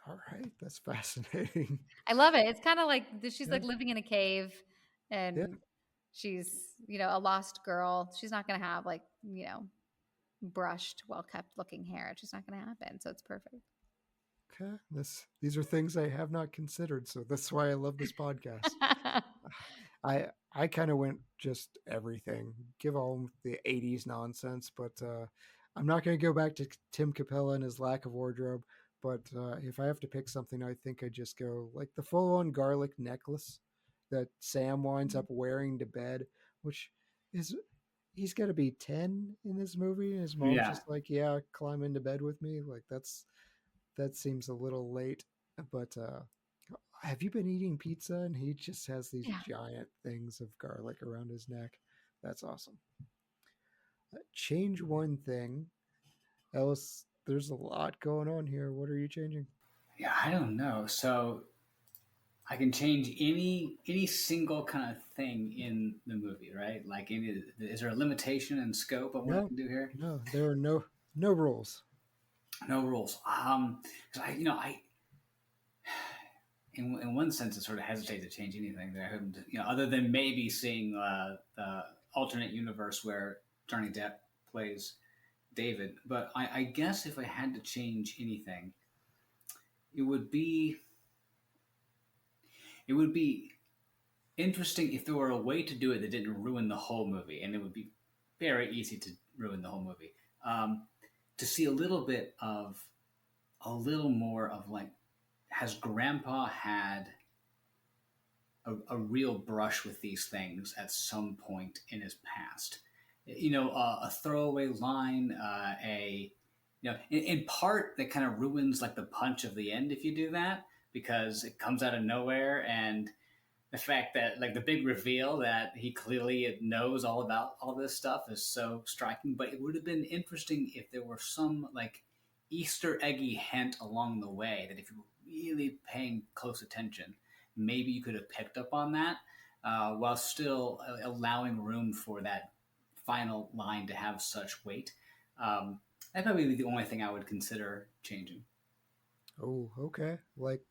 All right. That's fascinating. I love it. It's kind of like she's like living in a cave and she's, a lost girl. She's not going to have like, brushed, well-kept looking hair. It's just not going to happen. So it's perfect. Okay. These are things I have not considered. So that's why I love this podcast. I kind of went just everything, give all the 80s nonsense, but I'm not going to go back to Tim Capella and his lack of wardrobe, but if I have to pick something, I think I just go like the full-on garlic necklace that Sam winds up wearing to bed, which is he's got to be 10 in this movie, and his mom's just like, yeah, climb into bed with me. Like that seems a little late, but have you been eating pizza? And he just has these giant things of garlic around his neck. That's awesome. Change one thing. Ellis, there's a lot going on here. What are you changing? Yeah, I don't know. So I can change any single kind of thing in the movie, right? Like, is there a limitation in scope of what I can do here? No, there are no rules. No rules. Because I in one sense, I sort of hesitate to change anything there. Other than maybe seeing the alternate universe where Johnny Depp plays David. But I guess if I had to change anything, it would be interesting if there were a way to do it that didn't ruin the whole movie, and it would be very easy to ruin the whole movie. To see a little more of like, has Grandpa had a real brush with these things at some point in his past? A throwaway line, in part that kind of ruins like the punch of the end if you do that, because it comes out of nowhere, and the fact that like the big reveal that he clearly knows all about all this stuff is so striking. But it would have been interesting if there were some like Easter eggy hint along the way that if you were really paying close attention, maybe you could have picked up on that while still allowing room for that final line to have such weight. That'd probably be the only thing I would consider changing. Oh, okay. Like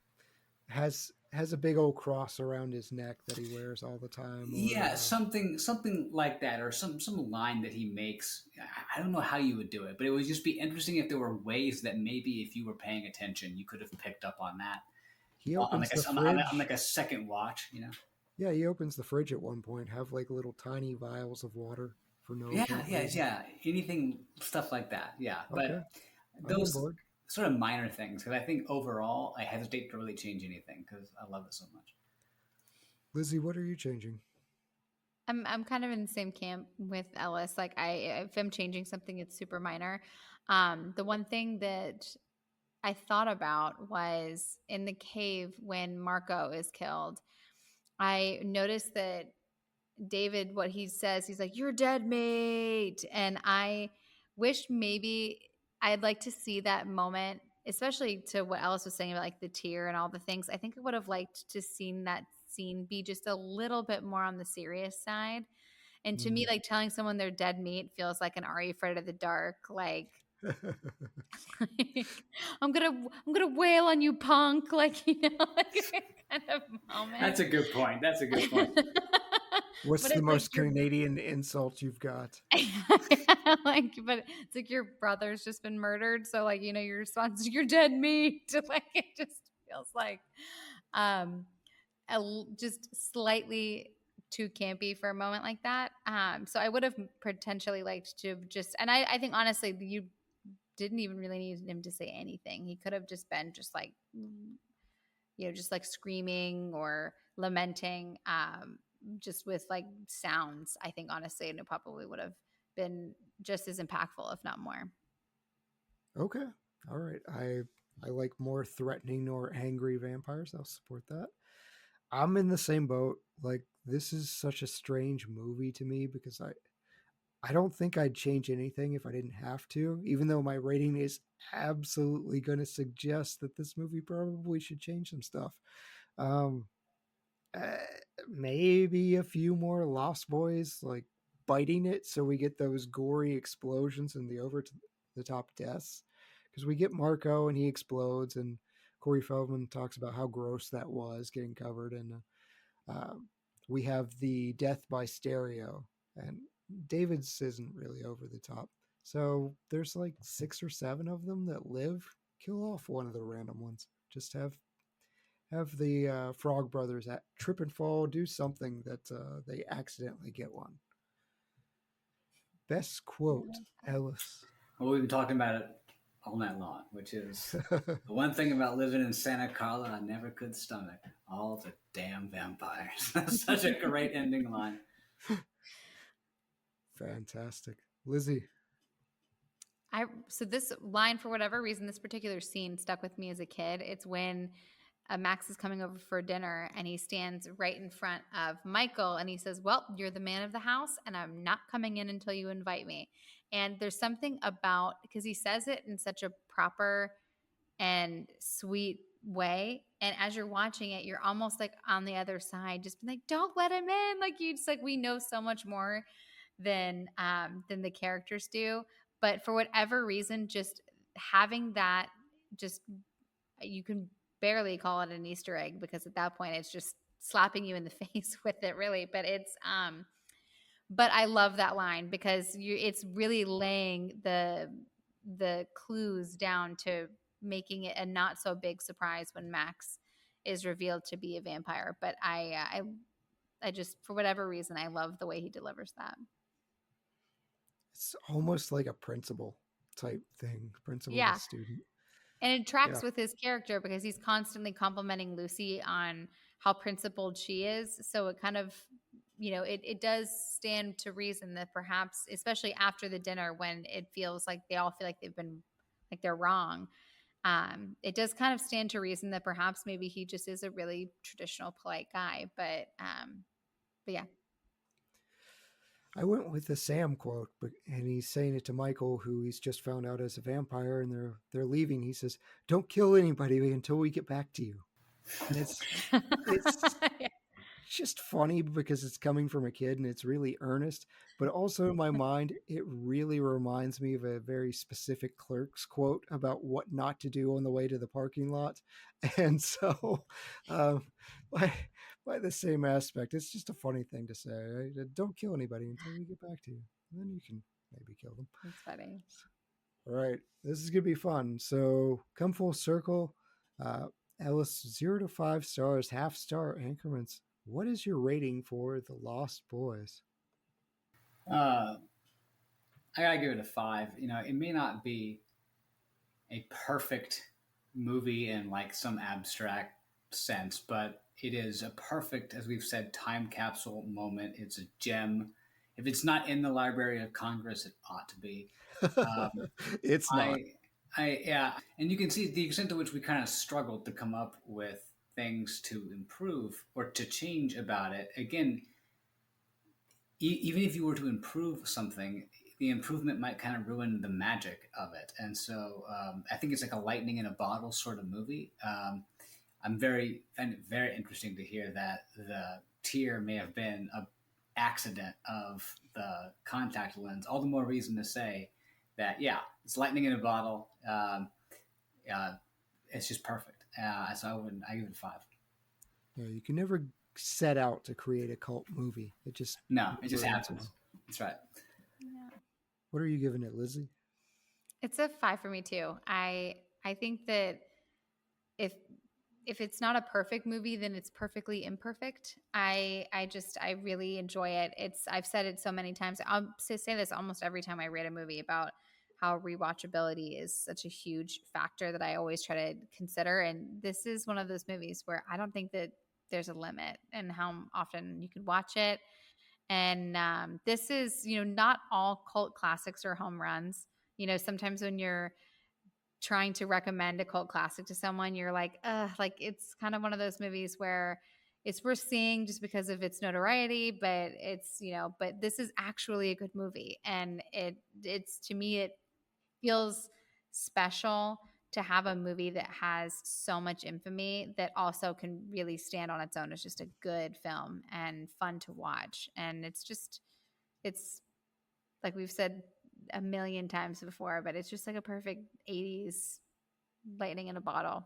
has a big old cross around his neck that he wears all the time. Yeah, something like that, or some line that he makes. I don't know how you would do it, but it would just be interesting if there were ways that maybe if you were paying attention, you could have picked up on that. He opens the fridge. On like a second watch, Yeah, he opens the fridge at one point, have like little tiny vials of water for no reason. Yeah. Anything, stuff like that. Yeah, okay. But those sort of minor things, because I think overall I hesitate to really change anything because I love it so much. Lizzy, what are you changing? I'm kind of in the same camp with Ellis. Like if I'm changing something, it's super minor. The one thing that I thought about was in the cave when Marco is killed. I noticed that David, what he says, he's like, "You're dead, mate." And I wish maybe I'd like to see that moment, especially to what Ellis was saying about like the tear and all the things. I think I would have liked to seen that scene be just a little bit more on the serious side. And to me, like telling someone they're dead meat feels like an Are You Afraid of the Dark? Like, I'm gonna wail on you, punk. Like, like kind of moment. That's a good point. What's the most Canadian insult you've got? But it's like your brother's just been murdered, so like your response is "You're dead meat." Like it just feels like, just slightly too campy for a moment like that. So I would have potentially liked to just, and I think honestly, you didn't even really need him to say anything. He could have just been just like, just like screaming or lamenting. Just with like sounds, I think honestly, and it probably would have been just as impactful, if not more. Okay. All right. I like more threatening or angry vampires. I'll support that. I'm in the same boat. Like, this is such a strange movie to me because I don't think I'd change anything if I didn't have to, even though my rating is absolutely going to suggest that this movie probably should change some stuff. Maybe a few more Lost Boys like biting it so we get those gory explosions and the over the top deaths, because we get Marco and he explodes and Corey Feldman talks about how gross that was getting covered, and we have the death by stereo, and David's isn't really over the top, so there's like 6 or 7 of them that live. Kill off one of the random ones. Just have the Frog Brothers trip and fall, do something that they accidentally get one. Best quote, Ellis. Well, we've been talking about it all night long, which is the one thing about living in Santa Carla I never could stomach. All the damn vampires. That's such a great ending line. Fantastic. Lizzy. So this line, for whatever reason, this particular scene stuck with me as a kid. It's when Max is coming over for dinner and he stands right in front of Michael and he says, well, you're the man of the house and I'm not coming in until you invite me. And there's something about, because he says it in such a proper and sweet way. And as you're watching it, you're almost like on the other side, just being like, don't let him in. Like you just like, we know so much more than the characters do. But for whatever reason, just having that, just you can barely call it an Easter egg because at that point it's just slapping you in the face with it, really. But it's but I love that line because it's really laying the clues down to making it a not so big surprise when Max is revealed to be a vampire. But I just, for whatever reason, I love the way he delivers that. It's almost like a principal type thing, principal to student. And it tracks with his character because he's constantly complimenting Lucy on how principled she is. So it kind of, it does stand to reason that perhaps, especially after the dinner when it feels like they all feel like they've been, like they're wrong. It does kind of stand to reason that perhaps maybe he just is a really traditional, polite guy. But yeah. I went with the Sam quote, and he's saying it to Michael, who he's just found out as a vampire, and they're leaving. He says, "Don't kill anybody until we get back to you." And it's just funny because it's coming from a kid and it's really earnest. But also in my mind, it really reminds me of a very specific Clerks quote about what not to do on the way to the parking lot. And so by the same aspect, it's just a funny thing to say. Right? Don't kill anybody until we get back to you. And then you can maybe kill them. That's funny. All right. This is going to be fun. So come full circle. Ellis, 0 to 5 stars, half star increments. What is your rating for The Lost Boys? I gotta give it a 5. It may not be a perfect movie in like some abstract sense, but it is a perfect, as we've said, time capsule moment. It's a gem. If it's not in the Library of Congress, it ought to be. It's not. Yeah, and you can see the extent to which we kind of struggled to come up with things to improve or to change about it. Again, even if you were to improve something, the improvement might kind of ruin the magic of it. And so I think it's like a lightning in a bottle sort of movie. I find it very interesting to hear that the tear may have been an accident of the contact lens. All the more reason to say that, yeah, it's lightning in a bottle. It's just perfect. So I give it a 5. Yeah, you can never set out to create a cult movie. It just happens. That's right. Yeah. What are you giving it, Lizzy? It's a 5 for me too. I think that if it's not a perfect movie, then it's perfectly imperfect. I really enjoy it. I've said it so many times. I'll say this almost every time I rate a movie about how rewatchability is such a huge factor that I always try to consider. And this is one of those movies where I don't think that there's a limit in how often you can watch it. And this is, not all cult classics are home runs. Sometimes when you're trying to recommend a cult classic to someone, you're like, it's kind of one of those movies where it's worth seeing just because of its notoriety, but but this is actually a good movie. And it's to me, it feels special to have a movie that has so much infamy that also can really stand on its own as just a good film and fun to watch. And it's like we've said a million times before, but it's just like a perfect 80s lightning in a bottle.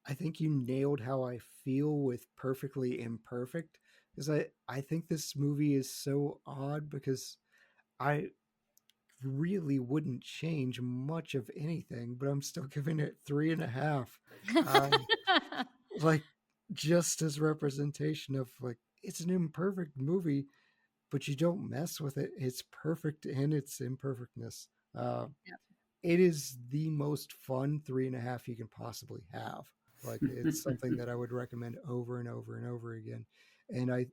I think you nailed how I feel with perfectly imperfect, because I think this movie is so odd because I really wouldn't change much of anything, but I'm still giving it 3.5. Like just as representation of like, it's an imperfect movie, but you don't mess with it. It's perfect in its imperfectness. It is the most fun 3.5 you can possibly have. Like, it's something that I would recommend over and over and over again. And I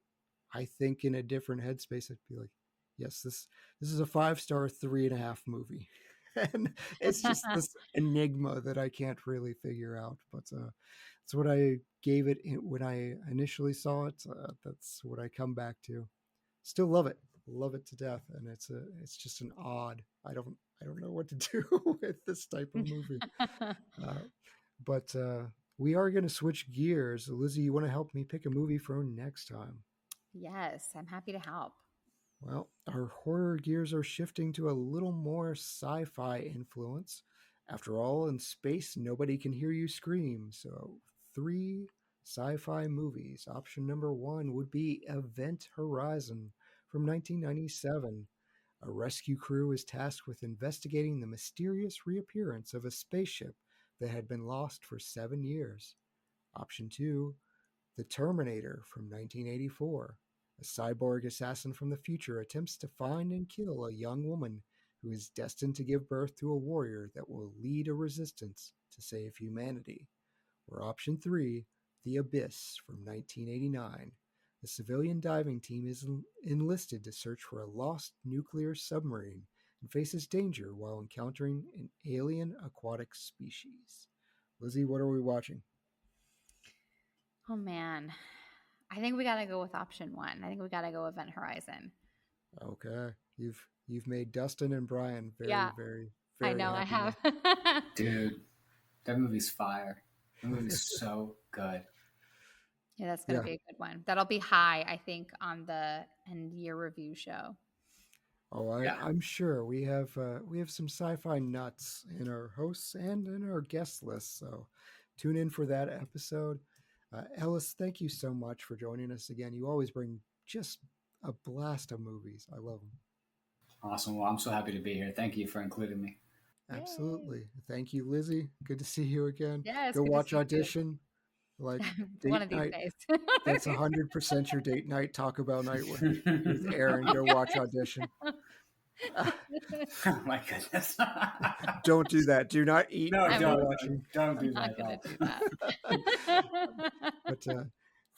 think in a different headspace, I'd be like, yes, this is a 5-star 3.5 movie. And it's just this enigma that I can't really figure out. But that's what I gave it when I initially saw it. That's what I come back to. Still love it to death. And it's just an odd. I don't know what to do with this type of movie. But we are going to switch gears. Lizzy, you want to help me pick a movie for next time? Yes, I'm happy to help. Well, our horror gears are shifting to a little more sci-fi influence. After all, in space, nobody can hear you scream. So 3 sci-fi movies. Option number 1 would be Event Horizon from 1997. A rescue crew is tasked with investigating the mysterious reappearance of a spaceship that had been lost for 7 years. Option 2, The Terminator from 1984. A cyborg assassin from the future attempts to find and kill a young woman who is destined to give birth to a warrior that will lead a resistance to save humanity. Or option 3, The Abyss from 1989. The civilian diving team is enlisted to search for a lost nuclear submarine and faces danger while encountering an alien aquatic species. Lizzy, what are we watching? Oh man, I think we got to go with option 1. I think we got to go Event Horizon. Okay, you've made Dustin and Brian very, Yeah, very, very I know happy. I have. Dude, that movie's fire. That movie's so good. Yeah, that's going to be a good one. That'll be high, I think, on the end year review show. Oh, I'm sure we have some sci-fi nuts in our hosts and in our guest list. So tune in for that episode. Ellis, thank you so much for joining us again. You always bring just a blast of movies. I love them. Awesome. Well, I'm so happy to be here. Thank you for including me. Absolutely. Yay. Thank you, Lizzy. Good to see you again. Yes, go watch Audition. Like one of these days. That's 100% your date night, Taco Bell night with Aaron. Go watch Audition. Oh my goodness. Don't do that. Do not eat. No, don't do that. Not do that. But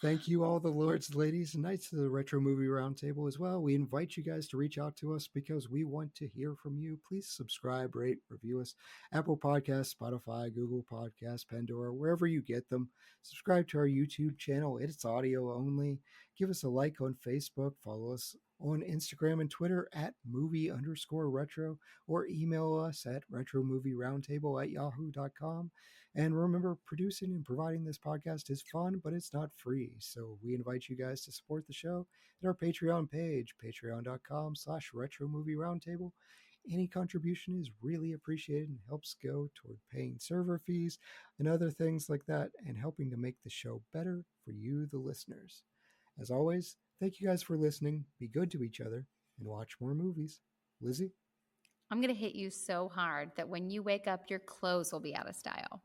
thank you all the lords, ladies, and knights of the Retro Movie Roundtable as well. We invite you guys to reach out to us because we want to hear from you. Please subscribe, rate, review us. Apple Podcasts, Spotify, Google Podcasts, Pandora, wherever you get them. Subscribe to our YouTube channel. It's audio only. Give us a like on Facebook. Follow us on Instagram and Twitter at movie_retro, or email us at retromovieroundtable@yahoo.com. And remember, producing and providing this podcast is fun, but it's not free. So we invite you guys to support the show at our Patreon page, patreon.com/retromovieroundtable. Any contribution is really appreciated and helps go toward paying server fees and other things like that, and helping to make the show better for you, the listeners. As always, thank you guys for listening. Be good to each other and watch more movies. Lizzy? I'm going to hit you so hard that when you wake up, your clothes will be out of style.